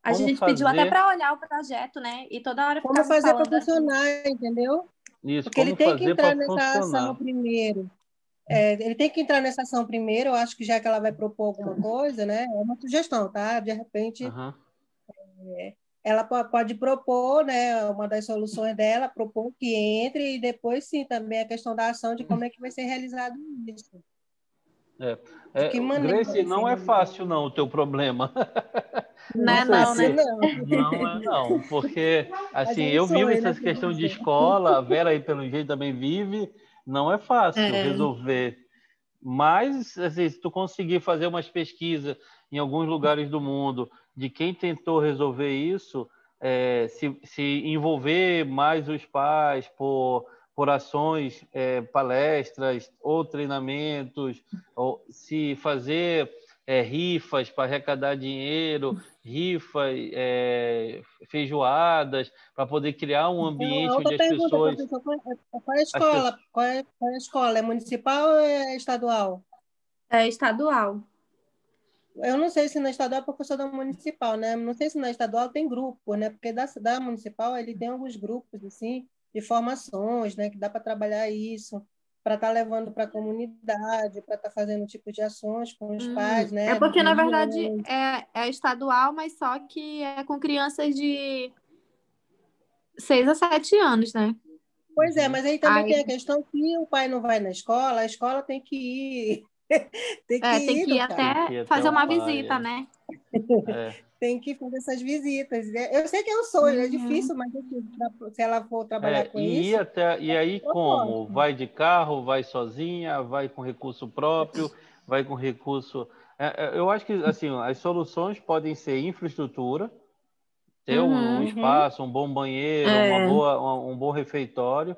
a Como gente pediu até fazer para olhar o projeto, né? E toda hora como ficava fazer para falando assim. funcionar, entendeu? isso, Porque ele como tem que fazer para entrar nessa ação funcionar. primeiro. Ele tem que entrar nessa ação primeiro. Eu acho que já que ela vai propor alguma coisa, né? É uma sugestão, tá? De repente, Uhum. ela pode propor, né? Uma das soluções dela, propor que entre, e depois, sim, também a questão da ação de como é que vai ser realizado isso. De que maneira Grace, vai ser não é realizado. fácil não o teu problema. Não Né, sei não, Fácil né? se não, não é não, porque mas assim, é um eu vivo sonho, né, essa questão de professor? escola, a Vera aí pelo jeito também vive, não é fácil É. resolver. Mas, assim, se tu conseguir fazer umas pesquisas em alguns lugares do mundo de quem tentou resolver isso, se envolver mais os pais por ações, palestras ou treinamentos, ou se fazer rifas para arrecadar dinheiro, rifas, feijoadas, para poder criar um Então, a ambiente onde outra as pergunta, pessoas, professor, qual é a as pessoas escola? Qual é a escola? É municipal ou é estadual? É estadual. Eu não sei se na estadual, porque eu sou da municipal, né? Não sei se na estadual tem grupo, né? Porque da municipal ele tem alguns grupos, assim, de formações, né? Que dá para trabalhar isso, para estar levando para a comunidade, para estar fazendo tipo de ações com os pais, É né? porque, na verdade, Reuniões. é estadual, mas só que é com crianças de 6 a 7 anos, né? Pois é, mas aí também tem a Aí, questão que o pai não vai na escola, a escola tem que ir, tem que tem ir que ir educar, Tem que ir até até fazer o uma pai. visita, né? É. tem que fazer essas visitas. Eu sei que é um sonho, é Uhum. difícil, mas assim, se ela for trabalhar com E ir isso, até, e aí como? propósito. Vai de carro, vai sozinha, vai com recurso próprio, vai com recurso. Eu acho que assim, as soluções podem ser infraestrutura, ter um Uhum. Uhum. espaço, um bom banheiro, É. um bom refeitório,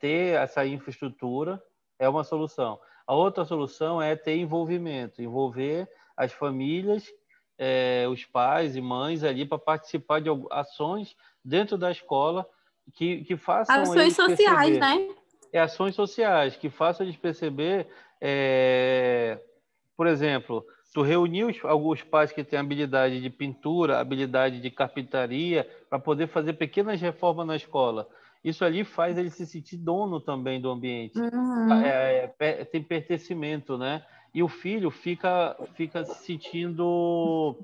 ter essa infraestrutura é uma solução. A outra solução é ter envolvimento, envolver as famílias, os pais e mães ali para participar de ações dentro da escola que façam Ações eles sociais, perceber. né? Ações sociais que façam eles perceber, por exemplo, tu reuniu alguns pais que têm habilidade de pintura, habilidade de carpintaria, para poder fazer pequenas reformas na escola. Isso ali faz ele se sentir dono também do ambiente. Uhum. Tem pertencimento, né? E o filho fica se sentindo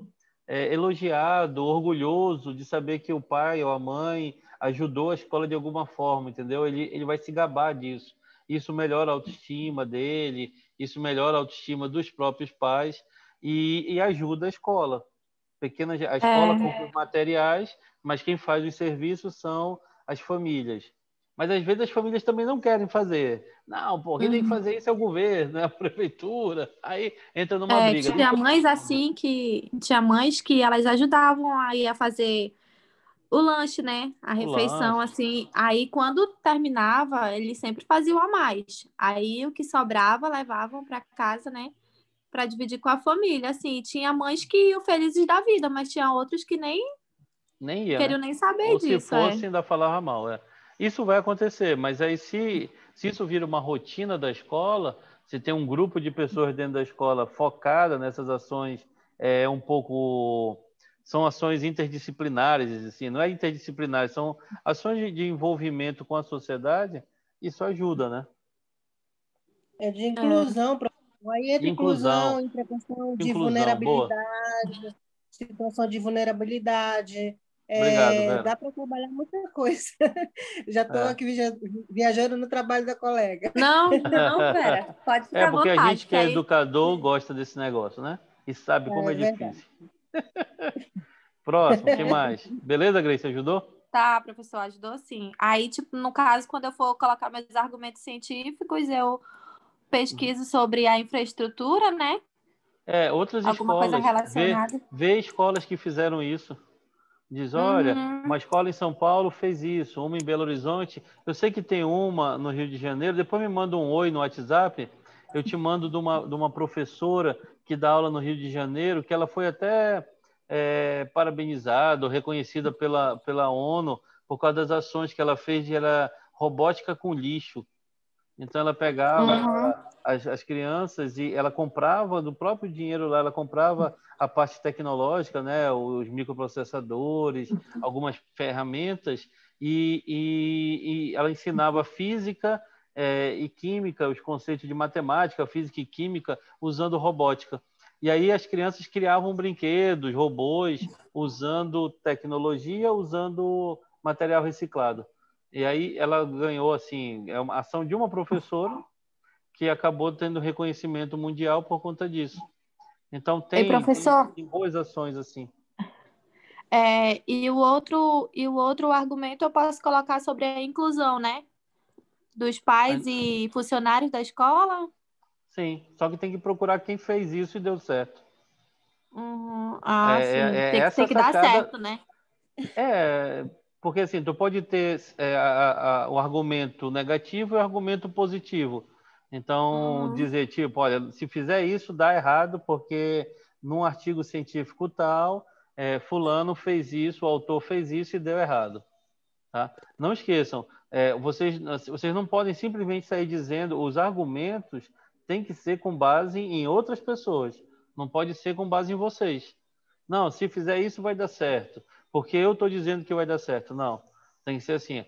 elogiado, orgulhoso de saber que o pai ou a mãe ajudou a escola de alguma forma, entendeu? Ele vai se gabar disso. Isso melhora a autoestima dele, isso melhora a autoestima dos próprios pais e ajuda a escola. A escola É. compra os materiais, mas quem faz os serviços são as famílias. Mas às vezes as famílias também não querem fazer. Não, pô, quem tem que Uhum. fazer isso é o governo, é a prefeitura. Aí entra numa briga. Não Tinha tem mães como. assim que tinha mães que elas ajudavam aí a fazer o lanche, né? A O refeição, lanche. assim. Aí, quando terminava, eles sempre faziam a mais. Aí, o que sobrava, levavam para casa, né? Para dividir com a família, assim. Tinha mães que iam felizes da vida, mas tinha outros que nem Nem ia, né? queriam nem saber Ou se disso, é. fosse, ainda falava mal. Isso vai acontecer, mas aí se isso vira uma rotina da escola, se tem um grupo de pessoas dentro da escola focada nessas ações, um pouco. São ações interdisciplinares, assim, não é interdisciplinares, são ações de envolvimento com a sociedade, isso ajuda, né? É de É. inclusão, aí De entra inclusão. inclusão, entra a questão de Inclusão, boa. vulnerabilidade, situação de vulnerabilidade, Obrigado, Vera. dá para trabalhar muita coisa. Já estou É. aqui viajando no trabalho da colega. Não, não, Vera, pode ficar à Porque a vontade, gente que que é aí educador gosta desse negócio, né? E sabe como É é verdade. difícil. Próximo, que mais? Beleza, Grace? Ajudou? tá, professor, ajudou sim. Aí, tipo, no caso, quando eu for colocar meus argumentos científicos, eu pesquiso sobre a infraestrutura, né? Outras Alguma coisa escolas. relacionada. Vê escolas que fizeram isso. Diz, olha, Uhum. uma escola em São Paulo fez isso, uma em Belo Horizonte. Eu sei que tem uma no Rio de Janeiro. Depois me manda um oi no WhatsApp. Eu te mando de uma professora que dá aula no Rio de Janeiro, que ela foi até parabenizada, ou reconhecida pela ONU por causa das ações que ela fez de robótica com lixo. Então ela pegava Uhum. as crianças e ela comprava do próprio dinheiro lá, ela comprava a parte tecnológica, né, os microprocessadores, algumas ferramentas e ela ensinava física e química, os conceitos de matemática, física e química usando robótica. E aí as crianças criavam brinquedos, robôs, usando tecnologia, usando material reciclado. E aí ela ganhou, assim, uma ação de uma professora que acabou tendo reconhecimento mundial por conta disso. Então, E professor, tem boas ações assim. e o outro argumento eu posso colocar sobre a inclusão, né? Dos pais e funcionários da escola. Sim, só que tem que procurar quem fez isso e deu certo. Uhum. É, Ah, sim. é Tem essa que dar sacada. certo, né? Porque assim, tu pode ter o argumento negativo e o argumento positivo. Então, Uhum. dizer, tipo, olha, se fizer isso, dá errado, porque num artigo científico tal, fulano fez isso, o autor fez isso e deu errado. Tá? Não esqueçam, vocês não podem simplesmente sair dizendo, os argumentos têm que ser com base em outras pessoas, não pode ser com base em vocês. Não, se fizer isso vai dar certo, porque eu estou dizendo que vai dar certo. Não, tem que ser assim,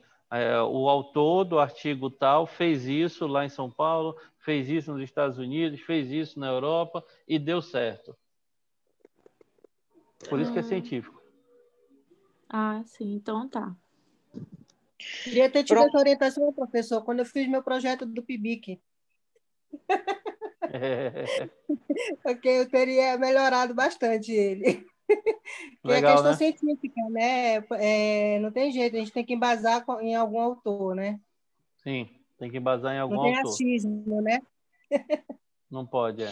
o autor do artigo tal fez isso lá em São Paulo, fez isso nos Estados Unidos, fez isso na Europa e deu certo. Por isso que é científico. Ah, sim, então tá. Queria ter tido Pronto. essa orientação, professor, quando eu fiz meu projeto do PIBIC, porque eu teria melhorado bastante ele. Que é a Legal, questão né? científica, né? Não tem jeito, a gente tem que embasar em algum autor, né? Sim, tem que embasar em Não algum tem autor. achismo, né? Não pode,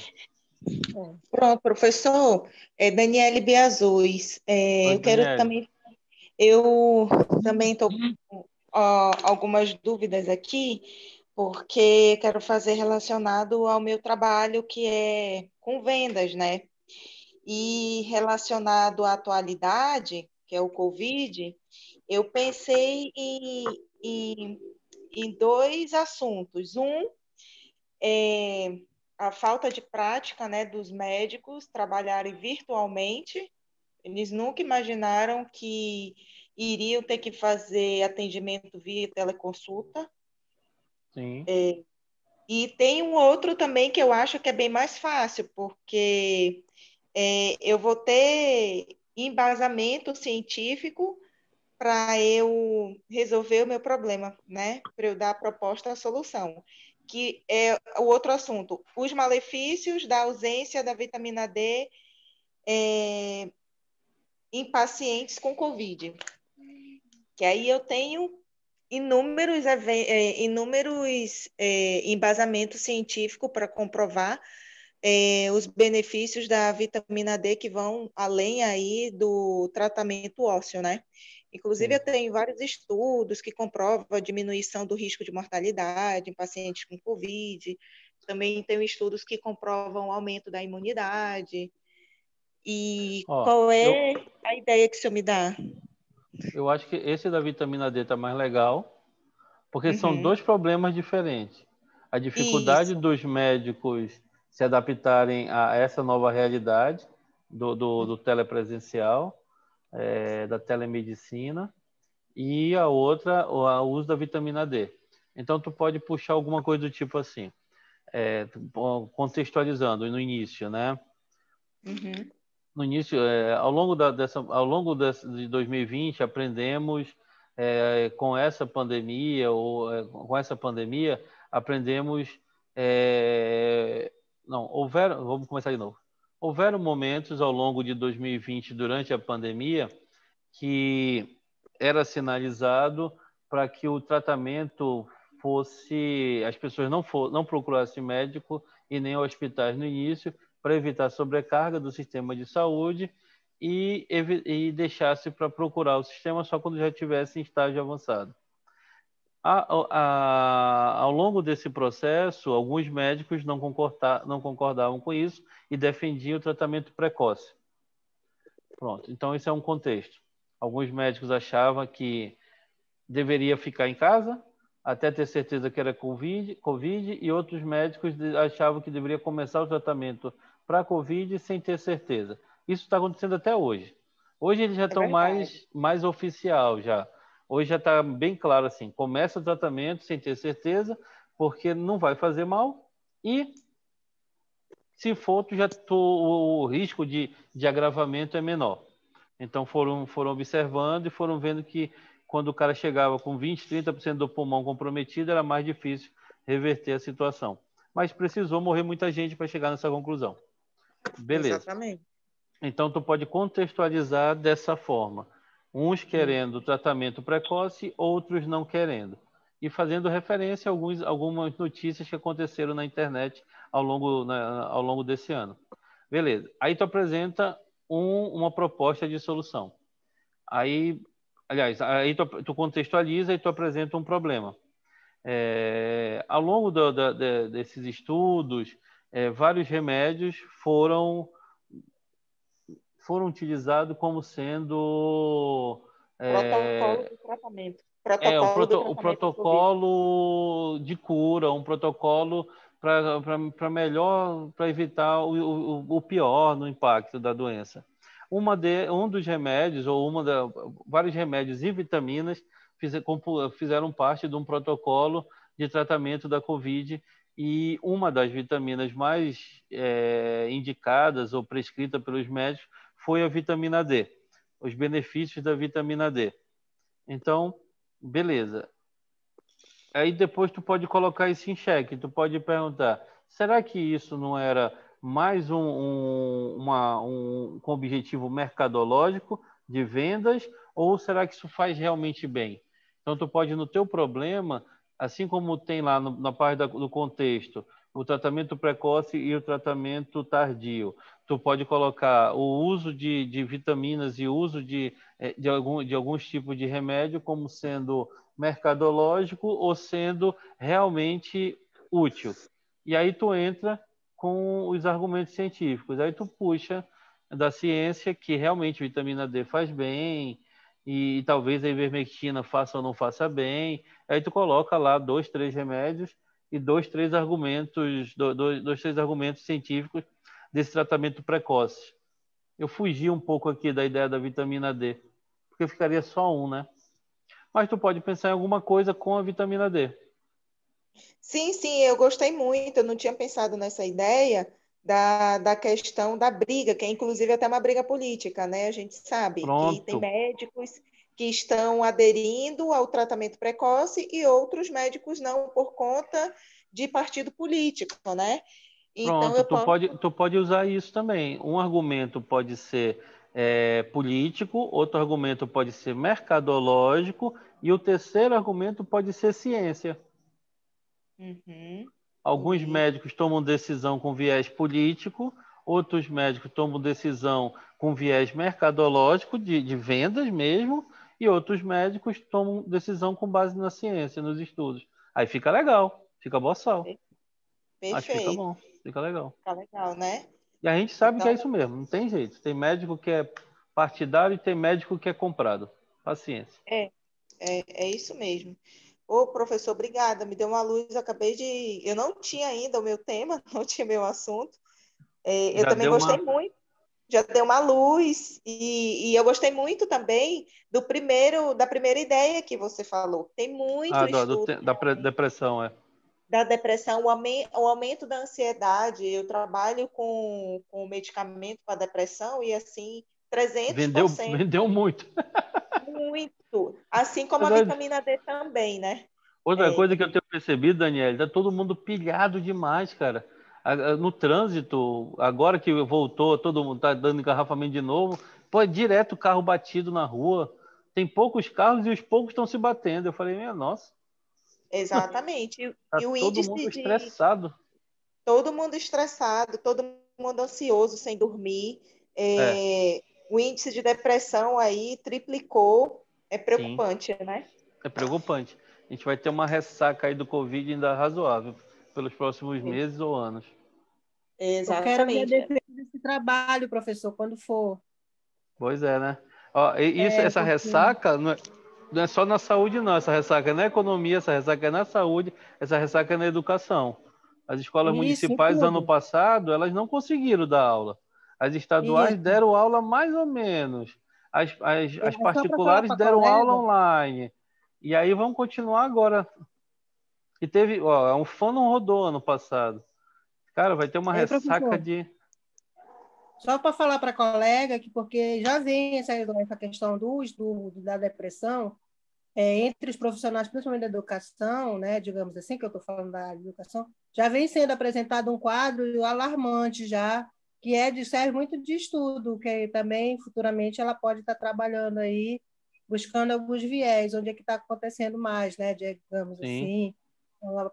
Pronto, professor, Daniele Biazus, Oi, Daniele. eu também estou com algumas dúvidas aqui, porque quero fazer relacionado ao meu trabalho, que é com vendas, né? E relacionado à atualidade, que é o Covid, eu pensei em dois assuntos. Um é a falta de prática, né, dos médicos trabalharem virtualmente. Eles nunca imaginaram que iriam ter que fazer atendimento via teleconsulta. Sim. E tem um outro também que eu acho que é bem mais fácil, porque eu vou ter embasamento científico para eu resolver o meu problema, né? Para eu dar a proposta, a solução. Que é o outro assunto, os malefícios da ausência da vitamina D em pacientes com Covid. Que aí eu tenho inúmeros embasamentos científicos para comprovar os benefícios da vitamina D que vão além aí do tratamento ósseo, né? Inclusive, eu tenho vários estudos que comprovam a diminuição do risco de mortalidade em pacientes com Covid. Também tenho estudos que comprovam o aumento da imunidade. E qual é a ideia que o senhor me dá? Eu acho que esse da vitamina D está mais legal, porque são dois problemas diferentes. A dificuldade dos médicos se adaptarem a essa nova realidade do telepresencial, da telemedicina, e a outra, o uso da vitamina D. Então, tu pode puxar alguma coisa do tipo assim, contextualizando no início, né? No início, ao longo de 2020, aprendemos com essa pandemia, aprendemos. Vamos começar de novo. Houveram momentos ao longo de 2020, durante a pandemia, que era sinalizado para que o tratamento fosse. As pessoas não procurassem médico e nem hospitais no início, para evitar sobrecarga do sistema de saúde e deixasse para procurar o sistema só quando já estivesse em estágio avançado. Ao longo desse processo, alguns médicos não concordavam com isso e defendiam o tratamento precoce. Pronto, então esse é um contexto. Alguns médicos achavam que deveria ficar em casa até ter certeza que era COVID, e outros médicos achavam que deveria começar o tratamento para COVID sem ter certeza. Isso está acontecendo até hoje. Hoje eles já estão mais oficial já. Hoje já está bem claro assim, começa o tratamento sem ter certeza, porque não vai fazer mal e se for, o risco de agravamento é menor. Então foram observando e foram vendo que quando o cara chegava com 20%, 30% do pulmão comprometido, era mais difícil reverter a situação. Mas precisou morrer muita gente para chegar nessa conclusão. Beleza. Exatamente. Então, tu pode contextualizar dessa forma. Uns querendo tratamento precoce, outros não querendo. E fazendo referência a algumas notícias que aconteceram na internet ao longo desse ano. Beleza. Aí tu apresenta uma proposta de solução. Aí tu contextualiza e tu apresenta um problema. Ao longo desses estudos, vários remédios foram utilizados como sendo protocolo de tratamento. O protocolo de cura, um protocolo para evitar o pior no impacto da doença. Um dos remédios, vários remédios e vitaminas fizeram parte de um protocolo de tratamento da Covid, e uma das vitaminas mais indicadas ou prescritas pelos médicos foi a vitamina D, os benefícios da vitamina D. Então, beleza. Aí depois tu pode colocar isso em xeque, tu pode perguntar, será que isso não era mais com objetivo mercadológico de vendas, ou será que isso faz realmente bem? Então tu pode, no teu problema, assim como tem lá na parte do contexto, o tratamento precoce e o tratamento tardio, tu pode colocar o uso de vitaminas e o uso de alguns tipos de remédio como sendo mercadológico ou sendo realmente útil. E aí tu entra com os argumentos científicos. Aí tu puxa da ciência que realmente vitamina D faz bem e talvez a ivermectina faça ou não faça bem. Aí tu coloca lá 2, 3 remédios e 2, 3 argumentos, 2, 3 argumentos científicos desse tratamento precoce. Eu fugi um pouco aqui da ideia da vitamina D, porque ficaria só um, né? Mas tu pode pensar em alguma coisa com a vitamina D. Sim, sim, eu gostei muito. Eu não tinha pensado nessa ideia da questão da briga, que é inclusive até uma briga política, né? A gente sabe que tem Pronto. médicos que estão aderindo ao tratamento precoce e outros médicos não, por conta de partido político, né? Então, Pronto, tu pode usar isso também. Um argumento pode ser político, outro argumento pode ser mercadológico e o terceiro argumento pode ser ciência. Alguns médicos tomam decisão com viés político, outros médicos tomam decisão com viés mercadológico, de vendas mesmo, e outros médicos tomam decisão com base na ciência, nos estudos. Aí fica legal, fica boçal. Acho que fica bom, fica legal. Fica legal, né? E a gente sabe que é isso mesmo, não tem jeito. Tem médico que é partidário e tem médico que é comprado. Paciência. É isso mesmo. Ô, professor, obrigada. Me deu uma luz. Eu não tinha ainda o meu tema, não tinha meu assunto. Eu também gostei muito. Já deu uma luz. E eu gostei muito também da primeira ideia que você falou. Tem muito estudo. Da depressão, Da depressão, o aumento da ansiedade. Eu trabalho com medicamento para depressão e, assim, 300%. Vendeu muito. Muito. Assim como a vitamina D também, né? Outra coisa que eu tenho percebido, Daniel, tá todo mundo pilhado demais, cara. No trânsito, agora que voltou, todo mundo tá dando engarrafamento de novo, pô, é direto carro batido na rua. Tem poucos carros e os poucos estão se batendo. Eu falei, minha nossa. Exatamente. Tá E o todo índice mundo estressado. Todo mundo estressado, todo mundo ansioso, sem dormir. O índice de depressão aí triplicou. É preocupante, né? É preocupante. A gente vai ter uma ressaca aí do Covid ainda razoável pelos próximos meses ou anos. Exatamente. Eu quero ver a defesa desse trabalho, professor, quando for. Pois é, né? Ó, essa ressaca não é só na saúde, não. Essa ressaca é na economia, essa ressaca é na saúde, essa ressaca é na educação. As escolas municipais, ano passado, elas não conseguiram dar aula. As estaduais deram aula mais ou menos. As particulares deram aula online. E aí vão continuar agora. E teve, um fã não rodou ano passado. Cara, vai ter uma ressaca de... Só para falar para a colega que, porque já vem essa questão da depressão entre os profissionais, principalmente da educação, né, digamos assim, que eu estou falando da educação, já vem sendo apresentado um quadro alarmante já, que serve muito de estudo, que também futuramente ela pode estar trabalhando aí, buscando alguns viés, onde é que está acontecendo mais, né, digamos assim,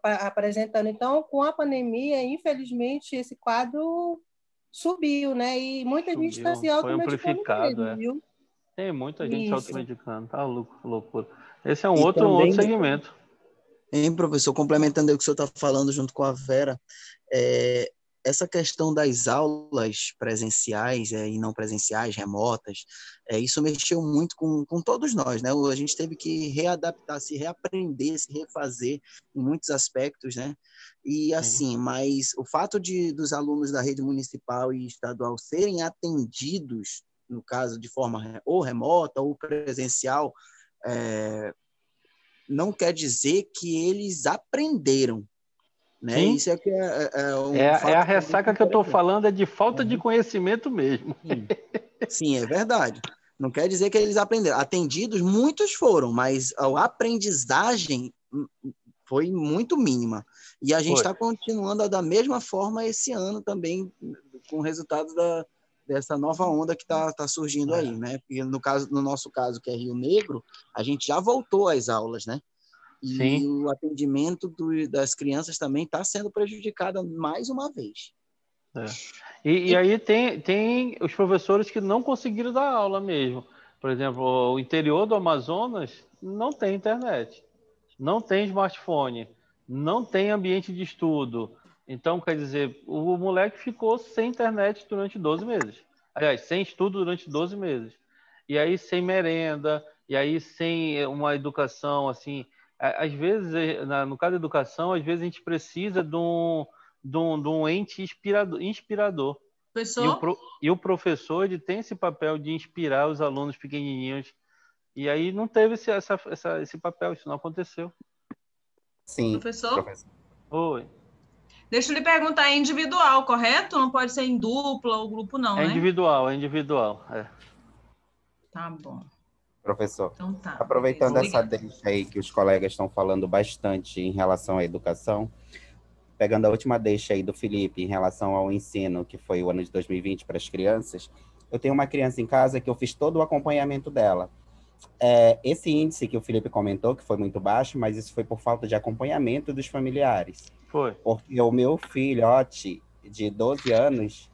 apresentando. Então, com a pandemia, infelizmente, esse quadro subiu, né? E muita gente está se automedicando mesmo, viu? Tem muita gente se automedicando, tá loucura. Esse é um outro segmento. Professor, complementando o que o senhor está falando junto com a Vera, essa questão das aulas presenciais e não presenciais, remotas, isso mexeu muito com todos nós, né? A gente teve que readaptar, se reaprender, se refazer em muitos aspectos, né? E assim, mas o fato dos alunos da rede municipal e estadual serem atendidos, no caso de forma ou remota ou presencial, não quer dizer que eles aprenderam. Né? Isso é que a ressaca que eu estou falando, é de falta de conhecimento mesmo. Sim, é verdade. Não quer dizer que eles aprenderam. Atendidos, muitos foram, mas a aprendizagem foi muito mínima. E a gente está continuando da mesma forma esse ano também, com resultados dessa nova onda que está surgindo aí, né? Porque no nosso caso, que é Rio Negro, a gente já voltou às aulas, né? E Sim. o atendimento das crianças também está sendo prejudicado mais uma vez. E aí tem os professores que não conseguiram dar aula mesmo. Por exemplo, o interior do Amazonas não tem internet, não tem smartphone, não tem ambiente de estudo. Então, quer dizer, o moleque ficou sem internet durante 12 meses. Aliás, sem estudo durante 12 meses. E aí sem merenda, e aí sem uma educação, assim... Às vezes, no caso da educação, às vezes a gente precisa de um ente inspirador. E o professor, ele tem esse papel de inspirar os alunos pequenininhos. E aí não teve esse papel, isso não aconteceu. Sim. Professor? Oi. Deixa eu lhe perguntar, é individual, correto? Não pode ser em dupla ou grupo, não, né? É individual. Tá bom. Professor, então, tá, aproveitando beleza. essa deixa aí que os colegas estão falando bastante em relação à educação, pegando a última deixa aí do Felipe em relação ao ensino, que foi o ano de 2020 para as crianças, eu tenho uma criança em casa que eu fiz todo o acompanhamento dela. Esse índice que o Felipe comentou, que foi muito baixo, mas isso foi por falta de acompanhamento dos familiares. Foi. Porque o meu filhote, de 12 anos,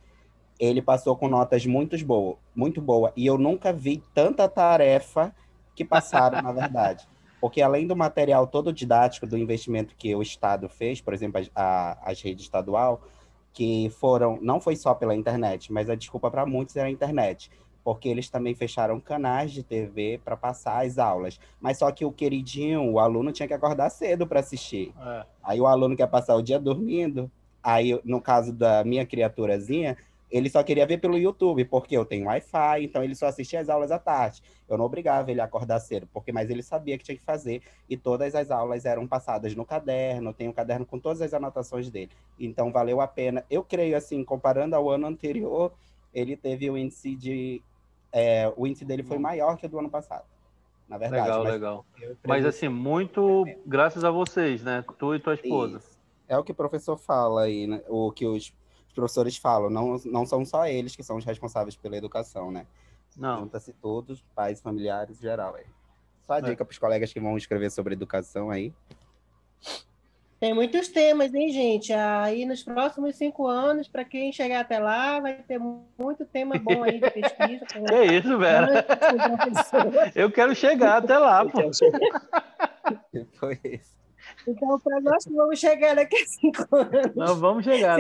ele passou com notas muito boa. E eu nunca vi tanta tarefa que passaram, na verdade. Porque além do material todo didático, do investimento que o Estado fez, por exemplo, as redes estadual, que não foi só pela internet, mas a desculpa para muitos era a internet. Porque eles também fecharam canais de TV para passar as aulas. Mas só que o queridinho, o aluno tinha que acordar cedo para assistir. Aí o aluno quer passar o dia dormindo. Aí, no caso da minha criaturazinha, ele só queria ver pelo YouTube, porque eu tenho Wi-Fi, então ele só assistia as aulas à tarde. Eu não obrigava ele a acordar cedo, mas ele sabia que tinha que fazer, e todas as aulas eram passadas no caderno, tem um caderno com todas as anotações dele. Então, valeu a pena. Eu creio, assim, comparando ao ano anterior, ele teve o índice dele foi maior que o do ano passado, na verdade. Legal. Mas, assim, muito graças a vocês, né? Tu e tua esposa. Isso. É o que o professor fala aí, né? O que os professores falam, não são só eles que são os responsáveis pela educação, né? Não. Junta-se todos, pais, familiares, geral. Só a dica para os colegas que vão escrever sobre educação aí. Tem muitos temas, hein, gente? Aí nos próximos 5 anos, para quem chegar até lá, vai ter muito tema bom aí de pesquisa. Que isso, velho? Eu quero chegar até lá, pô. Foi isso. Então, para nós que vamos chegar daqui a 5 anos. Não, vamos chegar.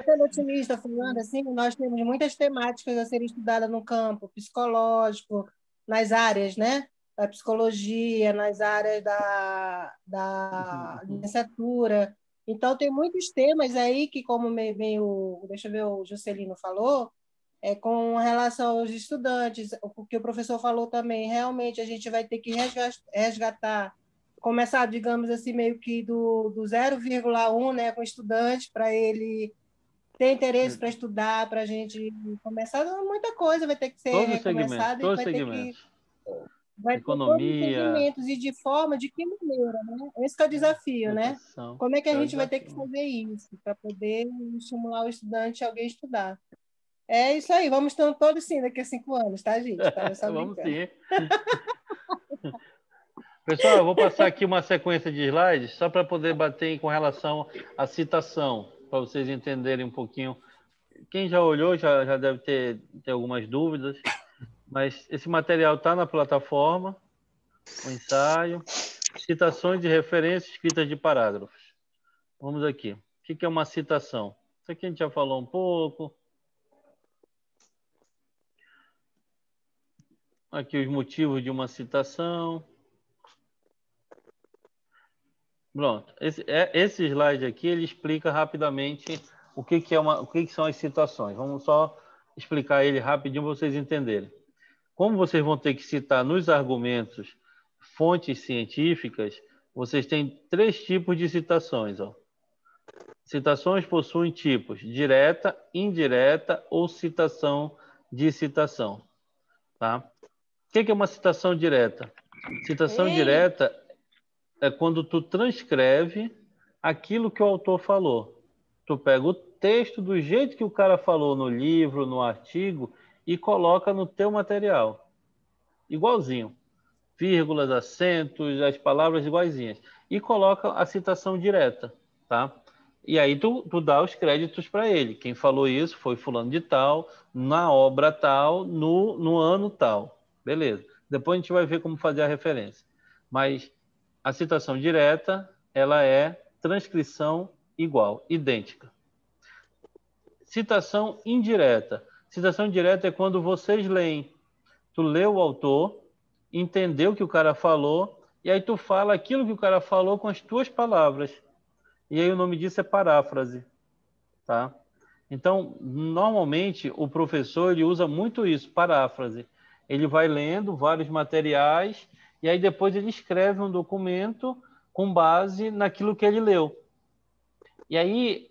Sendo otimista, falando assim, nós temos muitas temáticas a serem estudadas no campo psicológico, nas áreas, né? Da psicologia, nas áreas da licenciatura. Então, tem muitos temas aí que, como bem deixa eu ver, o Juscelino falou, com relação aos estudantes, o que o professor falou também, realmente a gente vai ter que resgatar, começar, digamos assim, meio que do 0,1, né, com o estudante, para ele ter interesse para estudar, para a gente começar, muita coisa vai ter que ser recomeçada e vai ter que... Vai economia, ter todos os segmentos, e de que maneira, né? Esse que é o desafio, né? Como é que a gente vai ter que fazer isso para poder estimular o estudante a alguém estudar? É isso aí, vamos estar todos sim daqui a 5 anos, tá, gente? Vamos sim. Pessoal, eu vou passar aqui uma sequência de slides só para poder bater com relação à citação, para vocês entenderem um pouquinho. Quem já olhou já deve ter algumas dúvidas. Mas esse material está na plataforma, o ensaio, citações de referência escritas de parágrafos. Vamos aqui. O que é uma citação? Isso aqui a gente já falou um pouco. Aqui os motivos de uma citação. Pronto. Esse slide aqui ele explica rapidamente o que são as citações. Vamos só explicar ele rapidinho para vocês entenderem. Como vocês vão ter que citar nos argumentos fontes científicas, vocês têm 3 tipos de citações. Citações possuem tipos direta, indireta ou citação de citação. Tá? O que é uma citação direta? Citação direta é quando tu transcreve aquilo que o autor falou. Tu pega o texto do jeito que o cara falou no livro, no artigo, e coloca no teu material. Igualzinho. Vírgulas, acentos, as palavras iguaizinhas. E coloca a citação direta, tá? E aí tu dá os créditos para ele. Quem falou isso foi fulano de tal, na obra tal, no ano tal. Beleza. Depois a gente vai ver como fazer a referência. Mas a citação direta, ela é transcrição igual, idêntica. Citação indireta. Citação direta é quando vocês leem. Tu lê o autor, entendeu o que o cara falou, e aí tu fala aquilo que o cara falou com as tuas palavras. E aí o nome disso é paráfrase. Tá? Então, normalmente, o professor ele usa muito isso, paráfrase. Ele vai lendo vários materiais e aí depois ele escreve um documento com base naquilo que ele leu. E aí,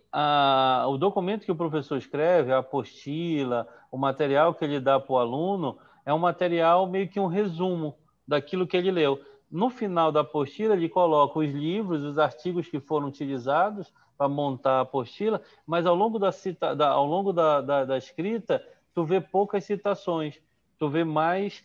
o documento que o professor escreve, a apostila, o material que ele dá para o aluno, é um material meio que um resumo daquilo que ele leu. No final da apostila, ele coloca os livros, os artigos que foram utilizados para montar a apostila, mas ao longo da escrita, tu vê poucas citações, tu vê mais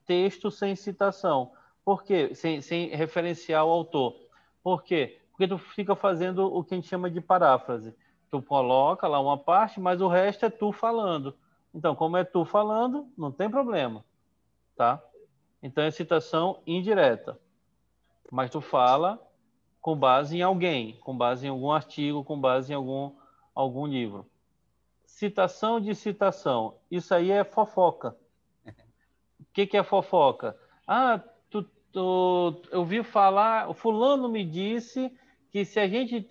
texto sem citação. Por quê? Sem referenciar o autor. Por quê? Porque tu fica fazendo o que a gente chama de paráfrase. Tu coloca lá uma parte, mas o resto é tu falando. Então, como é tu falando, não tem problema, tá? Então, é citação indireta. Mas tu fala com base em alguém, com base em algum artigo, com base em algum livro. Citação de citação. Isso aí é fofoca. O que é fofoca? Ah, eu ouvi falar, o fulano me disse que se a gente,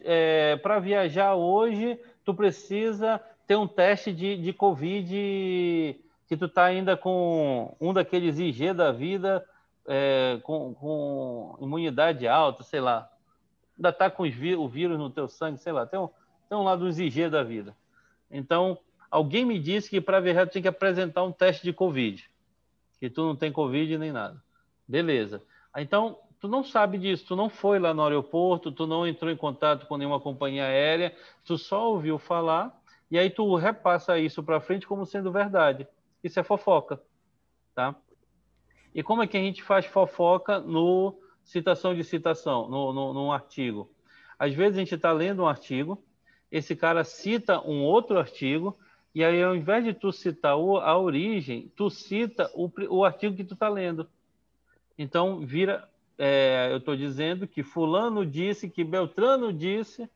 para viajar hoje, tu precisa ter um teste de Covid, que tu tá ainda com um daqueles IG da vida, com imunidade alta, sei lá. Ainda tá com o vírus no teu sangue, sei lá. Tem um lá dos IG da vida. Então, alguém me disse que para viajar tu tem que apresentar um teste de Covid. Que tu não tem Covid nem nada. Beleza. Então, tu não sabe disso, tu não foi lá no aeroporto, tu não entrou em contato com nenhuma companhia aérea, tu só ouviu falar, e aí tu repassa isso para frente como sendo verdade. Isso é fofoca, tá? E como é que a gente faz fofoca no citação de citação, num artigo? Às vezes a gente está lendo um artigo, esse cara cita um outro artigo, e aí ao invés de tu citar a origem, tu cita o artigo que tu está lendo. Então, eu estou dizendo que fulano disse, que Beltrano disse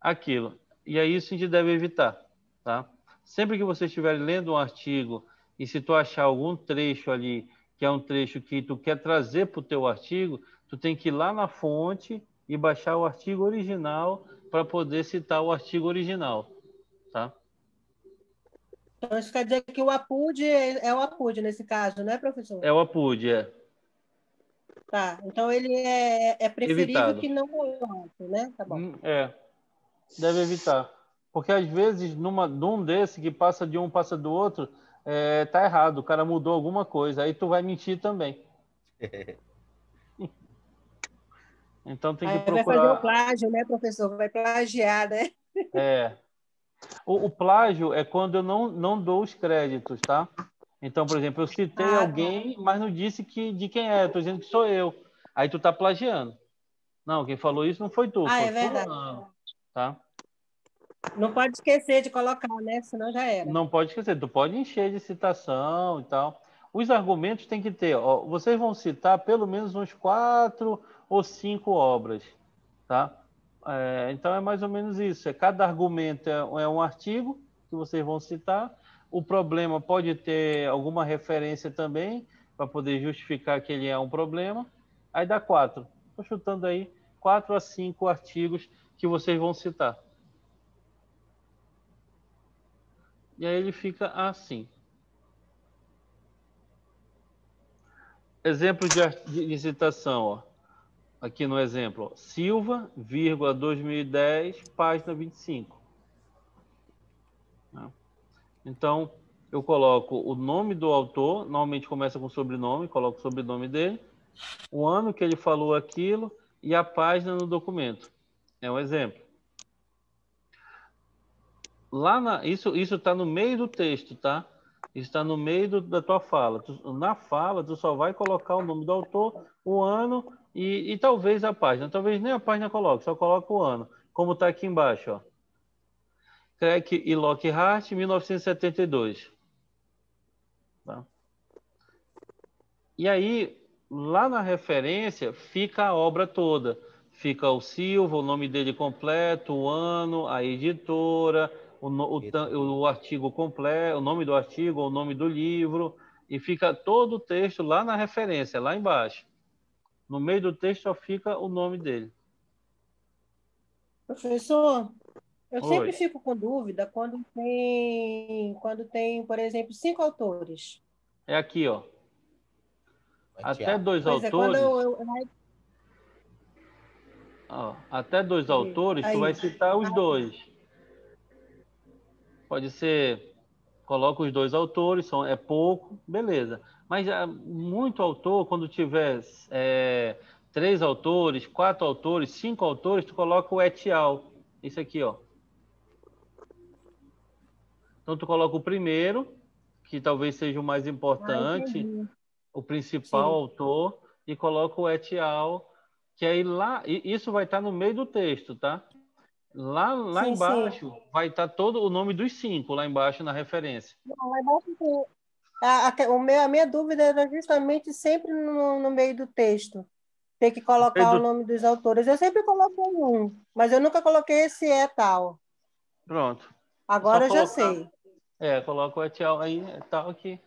aquilo. E é isso que a gente deve evitar. Tá? Sempre que você estiver lendo um artigo e se tu achar algum trecho ali, que é um trecho que tu quer trazer para o teu artigo, tu tem que ir lá na fonte e baixar o artigo original para poder citar o artigo original. Tá? Então, isso quer dizer que o APUD é o APUD nesse caso, né, professor? É o APUD, é. Tá, então ele é preferível Evitado. que não coloque, né? Tá bom. Deve evitar. Porque às vezes, num desse que passa de um, passa do outro, tá errado, o cara mudou alguma coisa, aí tu vai mentir também. Então tem que procurar... Vai fazer o plágio, né, professor? Vai plagiar, né? O plágio é quando eu não dou os créditos, tá? Então, por exemplo, eu citei alguém, mas não disse de quem é, estou dizendo que sou eu. Aí tu tá plagiando. Não, quem falou isso não foi tu, foi verdade. fulano, tá? Não pode esquecer de colocar, né? Senão já era. Não pode esquecer, tu pode encher de citação e tal. Os argumentos tem que ter, vocês vão citar pelo menos uns 4 ou 5 obras, tá? Então é mais ou menos isso. Cada argumento é um artigo que vocês vão citar. O problema pode ter alguma referência também para poder justificar que ele é um problema. Aí dá 4. Estou chutando aí 4 a 5 artigos que vocês vão citar. E aí ele fica assim. Exemplo de citação, aqui no exemplo. Silva, 2010, página 25. Então, eu coloco o nome do autor, normalmente começa com sobrenome, coloco o sobrenome dele, o ano que ele falou aquilo e a página no documento. É um exemplo. Isso está no meio do texto, tá? Isso está no meio da tua fala. Na fala, tu só vai colocar o nome do autor, o ano e talvez a página. Talvez nem a página coloque, só coloca o ano. Como está aqui embaixo, ó. Craig e Lockhart, 1972. Tá? E aí, lá na referência, fica a obra toda. Fica o Silva, o nome dele completo, o ano, a editora, o artigo completo, o nome do artigo, o nome do livro, e fica todo o texto lá na referência, lá embaixo. No meio do texto só fica o nome dele. Professor, eu Oi. sempre fico com dúvida quando tem, por exemplo, 5 autores. É aqui, ó. Até dois Pois é, quando autores. Ó, até dois autores, tu vai citar os dois. Pode ser, coloca os dois autores, é pouco, beleza. Mas muito autor, quando tiver 3 autores, 4 autores, 5 autores, tu coloca o et al. Isso aqui, ó. Então tu coloca o primeiro, que talvez seja o mais importante, o principal autor, e coloca o et al, que aí lá, isso vai estar no meio do texto, tá? Lá embaixo vai estar todo o nome dos 5, lá embaixo na referência. Não, lá embaixo a minha dúvida era justamente sempre no meio do texto. Ter que colocar o nome dos autores. Eu sempre coloco um, mas eu nunca coloquei esse tal. Pronto. Agora eu já sei. Coloca o et al aí, tal aqui.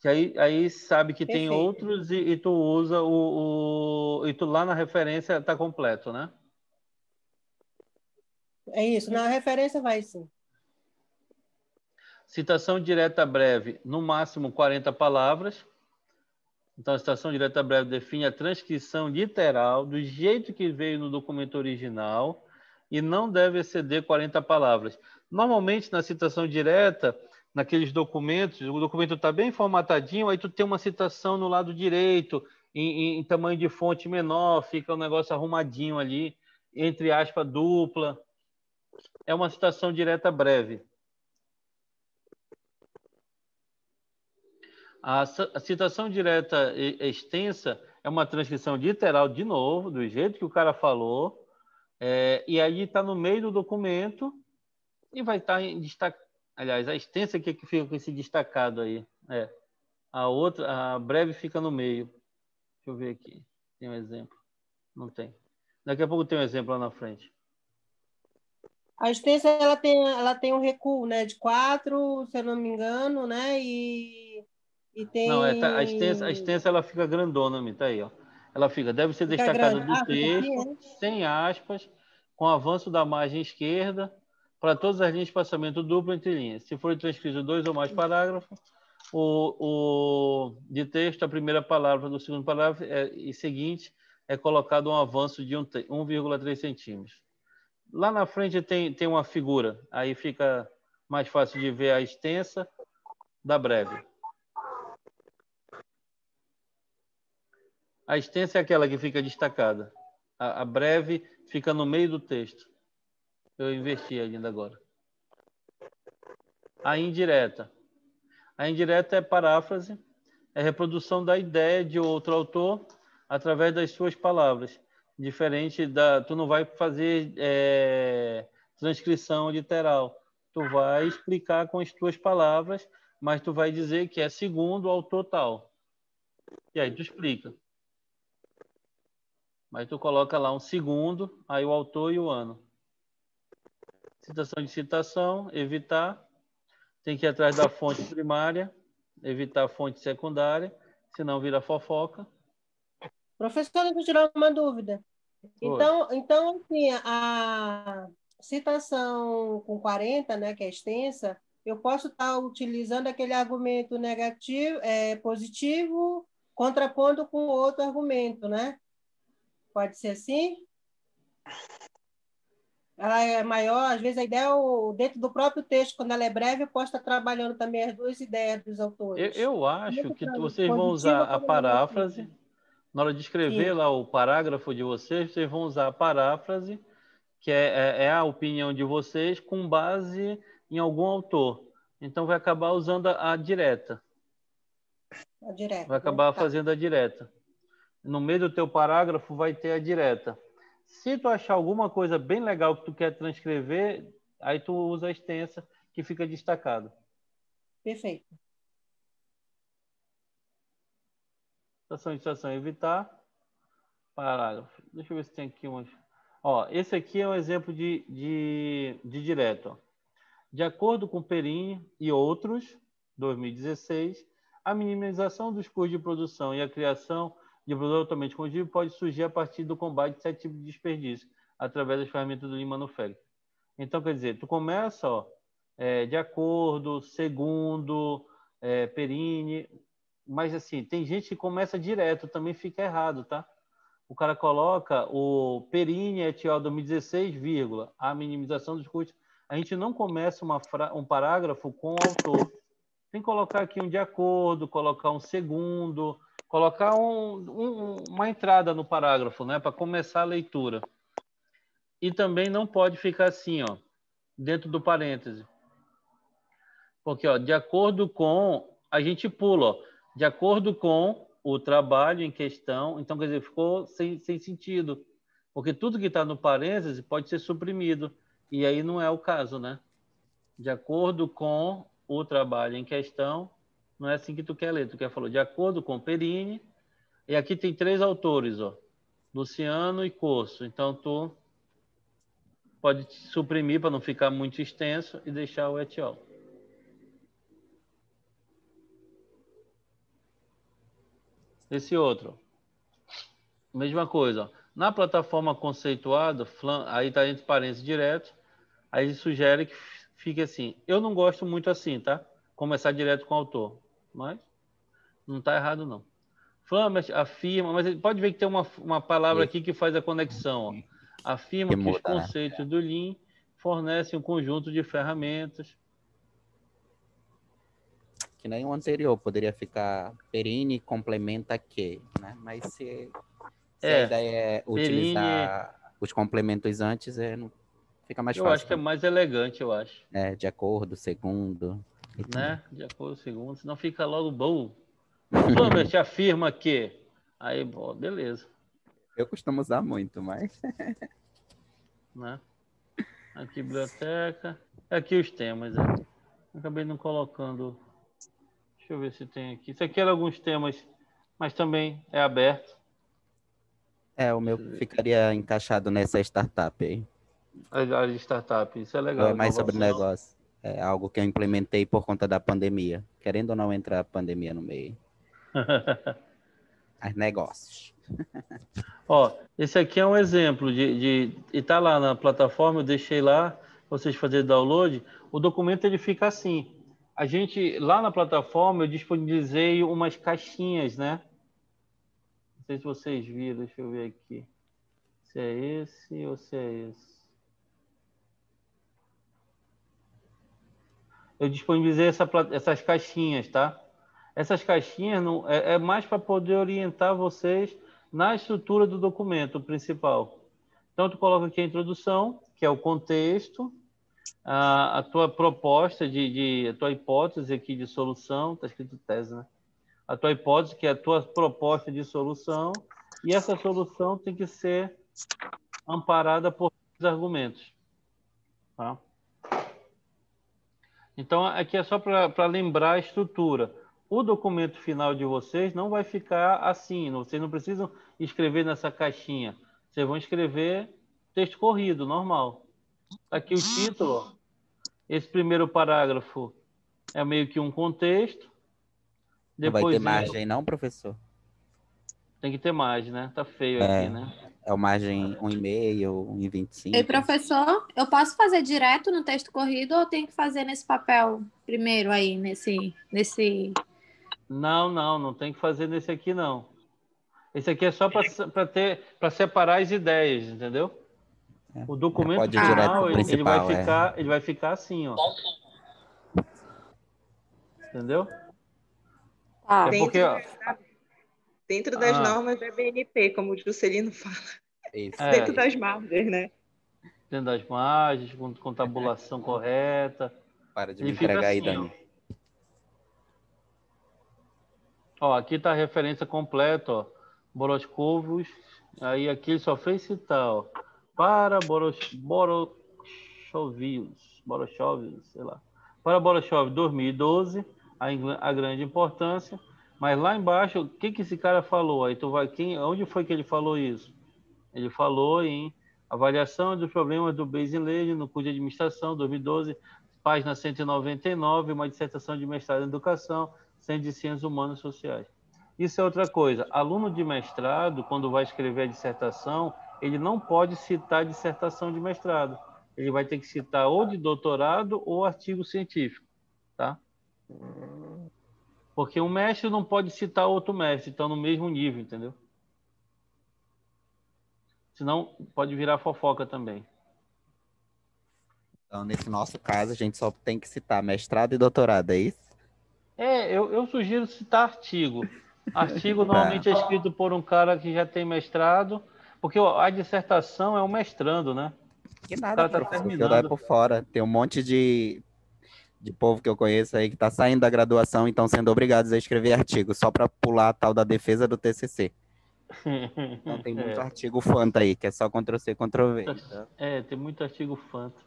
Que aí sabe que tem outros e tu usa e tu lá na referência está completo, né? É isso, na referência vai sim. Citação direta breve, no máximo 40 palavras. Então, a citação direta breve define a transcrição literal do jeito que veio no documento original e não deve exceder 40 palavras. Normalmente, na citação direta, naqueles documentos, o documento está bem formatadinho, aí tu tem uma citação no lado direito, em tamanho de fonte menor, fica um negócio arrumadinho ali, entre aspas, dupla. É uma citação direta breve. A citação direta extensa é uma transcrição literal, de novo, do jeito que o cara falou, e aí está no meio do documento e vai estar em destaque. Aliás, a extensa que fica com esse destacado aí. A breve fica no meio. Deixa eu ver aqui. Tem um exemplo? Não tem. Daqui a pouco tem um exemplo lá na frente. A extensa ela tem um recuo, né, de 4, se eu não me engano, né, e tem... Não, a extensa ela fica grandona, tá aí, ó. Ela deve ser destacada do texto, sem aspas, com avanço da margem esquerda, para todas as linhas de espaçamento duplo entre linhas. Se for transcrito 2 ou mais parágrafos, de texto, a primeira palavra do segundo parágrafo e seguinte é colocado um avanço de 1,3 centímetros. Lá na frente tem uma figura, aí fica mais fácil de ver a extensa da breve. A extensa é aquela que fica destacada. A breve fica no meio do texto. Eu inverti ainda agora. A indireta. A indireta é paráfrase, é reprodução da ideia de outro autor através das suas palavras. Diferente tu não vai fazer transcrição literal. Tu vai explicar com as tuas palavras, mas tu vai dizer que é segundo o autor tal. E aí tu explica. Mas tu coloca lá um segundo, aí o autor e o ano. Citação de citação, evitar. Tem que ir atrás da fonte primária, evitar a fonte secundária, senão vira fofoca. Professor, deixa eu tirar uma dúvida. Então assim, a citação com 40, né, que é extensa, eu posso estar utilizando aquele argumento negativo, positivo, contrapondo com outro argumento, né? Pode ser assim? ela é maior, às vezes a ideia é dentro do próprio texto, quando ela é breve, eu posso estar trabalhando também as duas ideias dos autores. Eu acho que vocês vão usar Positiva a como negativa. paráfrase. Na hora de escrever Sim, lá o parágrafo de vocês, vocês vão usar a paráfrase, que é a opinião de vocês com base em algum autor. Então, vai acabar usando a direta. a direta, Vai né? acabar Tá. fazendo a direta. No meio do teu parágrafo vai ter a direta. Se tu achar alguma coisa bem legal que tu quer transcrever, aí tu usa a extensa, que fica destacado. Perfeito. Citação, evitar. Parágrafo. Deixa eu ver se tem aqui umas. Ó, esse aqui é um exemplo de direto. Ó. De acordo com Perini e outros, 2016, a minimização dos custos de produção e a criação de produto altamente condível pode surgir a partir do combate de 7 tipos de desperdício, através das ferramentas do Lean Manufacturing. Então, quer dizer, tu começa, ó, de acordo, segundo, Perini, mas assim, tem gente que começa direto, também fica errado, tá? O cara coloca o Perini et al. 2016, vírgula, a minimização dos custos. A gente não começa um parágrafo com o autor. Tem que colocar aqui um de acordo, colocar um segundo, colocar uma entrada no parágrafo, né, para começar a leitura. E também não pode ficar assim, ó, dentro do parêntese. Porque, ó, de acordo com, a gente pula, ó, de acordo com o trabalho em questão, então, quer dizer, ficou sem sentido. Porque tudo que está no parêntese pode ser suprimido. E aí não é o caso, né? De acordo com o trabalho em questão, não é assim que tu quer ler. Tu quer falar de acordo com Perini, e aqui tem 3 autores, ó, Luciano e Corso. Então, tu pode suprimir para não ficar muito extenso e deixar o et al. Esse outro. Mesma coisa. Ó. Na plataforma conceituada, aí está entre parênteses direto, aí sugere que fique assim. Eu não gosto muito assim, tá? Começar direto com o autor. Mas não está errado, não. Flammert afirma, mas pode ver que tem uma palavra aqui que faz a conexão. Ó. Afirma que os conceitos do Lean fornecem um conjunto de ferramentas. Que nem o anterior, poderia ficar Perini complementa que, né? Mas se a ideia é utilizar os complementos antes, não fica mais fácil. Eu acho que é mais elegante, eu acho. De acordo, segundo. Né? De acordo, segundo, senão fica logo bom. Flammert afirma que. Aí, bom, beleza. Eu costumo usar muito, mas. Né? Aqui, biblioteca. Aqui os temas. Né? Acabei não colocando. Deixa eu ver se tem aqui. Isso aqui eram alguns temas, mas também é aberto. O meu ficaria encaixado nessa startup aí. A área de startup, isso é legal. É mais sobre negócio. É algo que eu implementei por conta da pandemia. Querendo ou não entrar a pandemia no meio. As negócios. Ó, esse aqui é um exemplo e tá lá na plataforma, eu deixei lá, vocês fazerem download. O documento ele fica assim. A gente, lá na plataforma, eu disponibilizei umas caixinhas, né? Não sei se vocês viram, deixa eu ver aqui. Se é esse ou se é esse. Eu disponibilizei essas caixinhas, tá? Essas caixinhas é mais para poder orientar vocês na estrutura do documento principal. Então, tu coloca aqui a introdução, que é o contexto, a tua proposta, a tua hipótese aqui de solução, está escrito tese, né? A tua hipótese, que é a tua proposta de solução, e essa solução tem que ser amparada por argumentos. Tá? Então, aqui é só para lembrar a estrutura. O documento final de vocês não vai ficar assim. Vocês não precisam escrever nessa caixinha. Vocês vão escrever texto corrido, normal. Aqui o título. Esse primeiro parágrafo é meio que um contexto. Depois não vai ter margem não, professor? Tem que ter margem, né? Tá feio aqui, né? É o margem 1,5, 1,25. E professor, eu posso fazer direto no texto corrido ou tenho que fazer nesse papel primeiro aí, nesse... Não tem que fazer nesse aqui, não. Esse aqui é só para separar as ideias, entendeu? O documento Pode ir direto final, pro principal, ele vai ficar assim, ó. Entendeu? Tá. É porque, ó, Dentro das normas da BNP, como o Juscelino fala. Isso. Dentro das margens, né? dentro das margens, com tabulação correta. Para de Ele me fica entregar aí, assim, Dani. ó. Aqui está a referência completa, ó. Boroscovos. Aí aqui ele só fez citar, ó. Para Boroschovius, sei lá. Para Borochov 2012, a grande importância. Mas lá embaixo, o que esse cara falou? Aí tu vai, onde foi que ele falou isso? Ele falou em avaliação dos problemas do Basing Lane no curso de administração, 2012, página 199, uma dissertação de mestrado em educação, centro de ciências humanas e sociais. Isso é outra coisa. Aluno de mestrado, quando vai escrever a dissertação, ele não pode citar dissertação de mestrado. Ele vai ter que citar ou de doutorado ou artigo científico, tá? Porque um mestre não pode citar outro mestre, estão no mesmo nível, entendeu? Senão pode virar fofoca também. Então, nesse nosso caso, a gente só tem que citar mestrado e doutorado, é isso? Eu sugiro citar artigo. Artigo normalmente é escrito por um cara que já tem mestrado, porque a dissertação é um mestrando, né? Que O nada, cara tá professor, que eu é terminando. por fora. Tem um monte de povo que eu conheço aí que está saindo da graduação e estão sendo obrigados a escrever artigo só para pular a tal da defesa do TCC. Então tem muito artigo fanta aí, que é só Ctrl+C, Ctrl+V. Então. Tem muito artigo fanta.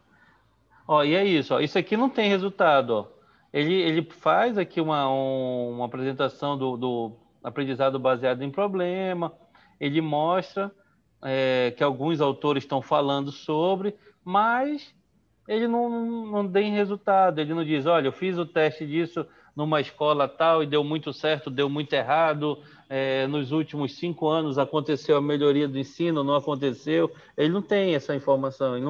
Ó, e é isso, ó. Isso aqui não tem resultado, ó. Ele faz aqui uma apresentação do aprendizado baseado em problema, ele mostra que alguns autores estão falando sobre, mas ele não tem resultado, ele não diz, olha, eu fiz o teste disso numa escola tal e deu muito certo, deu muito errado, nos últimos 5 anos aconteceu a melhoria do ensino, não aconteceu. Ele não tem essa informação, ele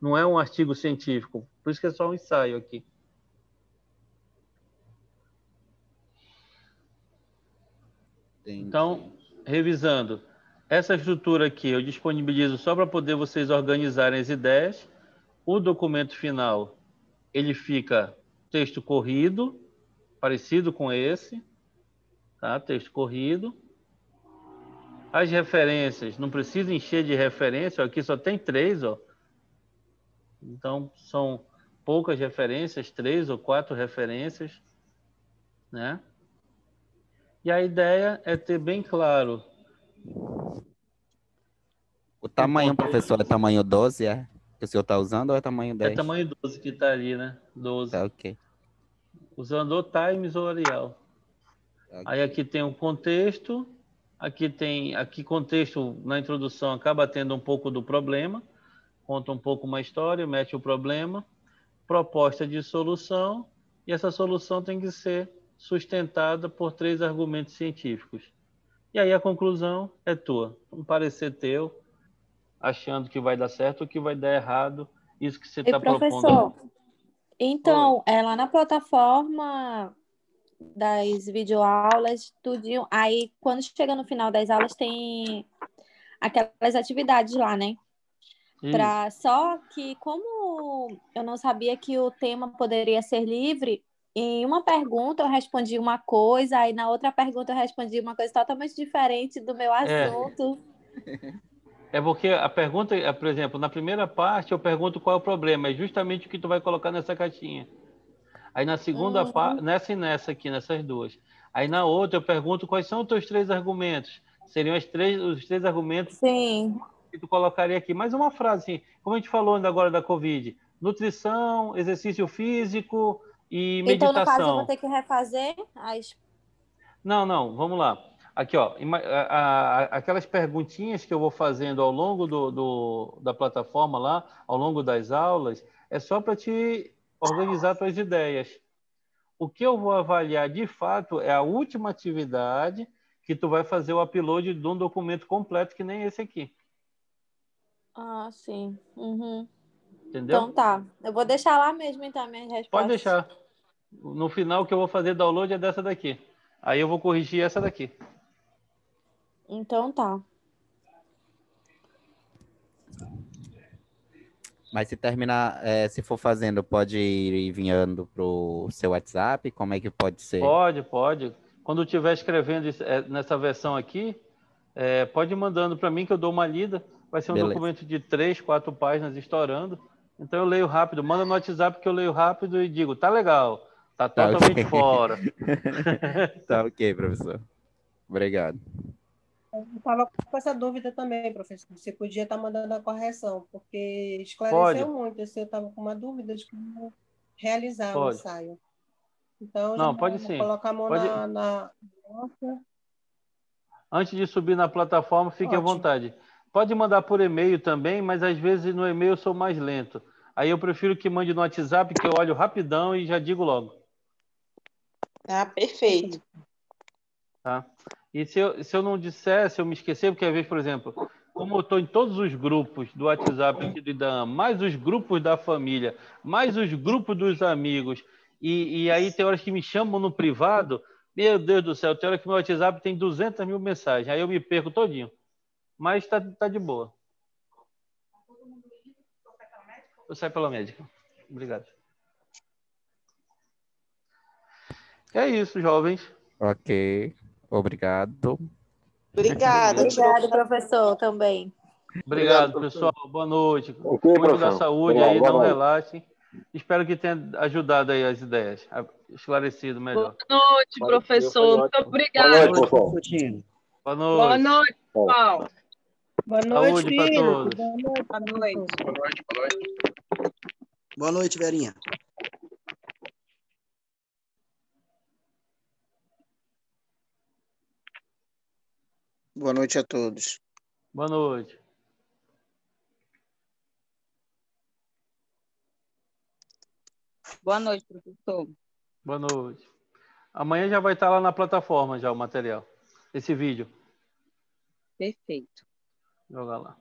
não é um artigo científico, por isso que é só um ensaio aqui. Então, revisando, essa estrutura aqui eu disponibilizo só para poder vocês organizarem as ideias. O documento final, ele fica texto corrido, parecido com esse, tá? Texto corrido. As referências, não precisa encher de referência, aqui só tem 3, ó. Então, são poucas referências, 3 ou 4 referências, né? E a ideia é ter bem claro. O tamanho, professor, é tamanho 12, que o senhor está usando, ou é tamanho 10? É tamanho 12 que está ali, né? 12. Tá, ok. Usando o Times ou Arial. Okay. Aí aqui tem um contexto, aqui contexto na introdução acaba tendo um pouco do problema, conta um pouco uma história, mete o problema, proposta de solução, e essa solução tem que ser sustentada por 3 argumentos científicos. E aí a conclusão é tua, um parecer teu, achando que vai dar certo ou que vai dar errado, isso que você está propondo. Professor, então, lá na plataforma das videoaulas, tudinho, aí quando chega no final das aulas tem aquelas atividades lá, né? Só que como eu não sabia que o tema poderia ser livre, em uma pergunta eu respondi uma coisa, aí na outra pergunta eu respondi uma coisa totalmente diferente do meu assunto. É porque a pergunta, por exemplo, na primeira parte eu pergunto qual é o problema, é justamente o que tu vai colocar nessa caixinha. Aí na segunda parte, nessa e nessa aqui, nessas duas. Aí na outra eu pergunto quais são os teus 3 argumentos. Seriam os 3 argumentos. Sim. Que tu colocaria aqui. Mais uma frase, assim, como a gente falou ainda agora da Covid. Nutrição, exercício físico e meditação. Então, no caso, eu vou ter que refazer as... Não, vamos lá. Aqui, ó, aquelas perguntinhas que eu vou fazendo ao longo da plataforma lá, ao longo das aulas, é só para te organizar tuas ideias. O que eu vou avaliar, de fato, é a última atividade que tu vai fazer o upload de um documento completo, que nem esse aqui. Ah, sim. Uhum. Entendeu? Então tá. Eu vou deixar lá mesmo, então, minhas respostas. Pode deixar. No final, que eu vou fazer download é dessa daqui. Aí eu vou corrigir essa daqui. Então tá. Mas se terminar, se for fazendo, pode ir enviando para o seu WhatsApp? Como é que pode ser? Pode. Quando eu estiver escrevendo nessa versão aqui, pode ir mandando para mim que eu dou uma lida. Vai ser um Beleza. documento de 3, 4 páginas estourando. Então eu leio rápido. Manda no WhatsApp que eu leio rápido e digo, tá legal, tá Tá totalmente ok. fora. Tá ok, professor. Obrigado. Eu estava com essa dúvida também, professor. Você podia estar mandando a correção, porque Pode, esclareceu muito. Eu estava com uma dúvida de como realizar o pode. ensaio. Então, eu já Não, pode vou sim. colocar a mão Pode. na nossa. Antes de subir na plataforma, fique à Ótimo. vontade. Pode mandar por e-mail também, mas às vezes no e-mail eu sou mais lento. Aí eu prefiro que mande no WhatsApp, que eu olho rapidão e já digo logo. Ah, perfeito. Tá? E se eu não disser, se eu me esquecer, porque às vezes, por exemplo, como eu estou em todos os grupos do WhatsApp aqui do IDAM, mais os grupos da família, mais os grupos dos amigos, e aí tem horas que me chamam no privado, meu Deus do céu, tem hora que meu WhatsApp tem 200 mil mensagens, aí eu me perco todinho. Mas tá de boa. Eu saio pela médica. Obrigado. É isso, jovens. Ok. Obrigado. Obrigada. Obrigada, professor, também. Obrigado, pessoal. Boa noite. Ok, Cuide da professor. saúde Obrigado, aí, boa não noite. relaxem. Espero que tenha ajudado aí as ideias, esclarecido melhor. Boa noite, professor. Muito Boa obrigada. noite, pessoal. Boa Boa noite. noite, pessoal. Boa noite, Saúde para filho. todos. Boa noite. Boa noite. Boa noite, boa noite. Boa noite, Verinha. Boa noite a todos. Boa noite. Boa noite, professor. Boa noite. Amanhã já vai estar lá na plataforma já o material. Esse vídeo. Perfeito. Joga lá.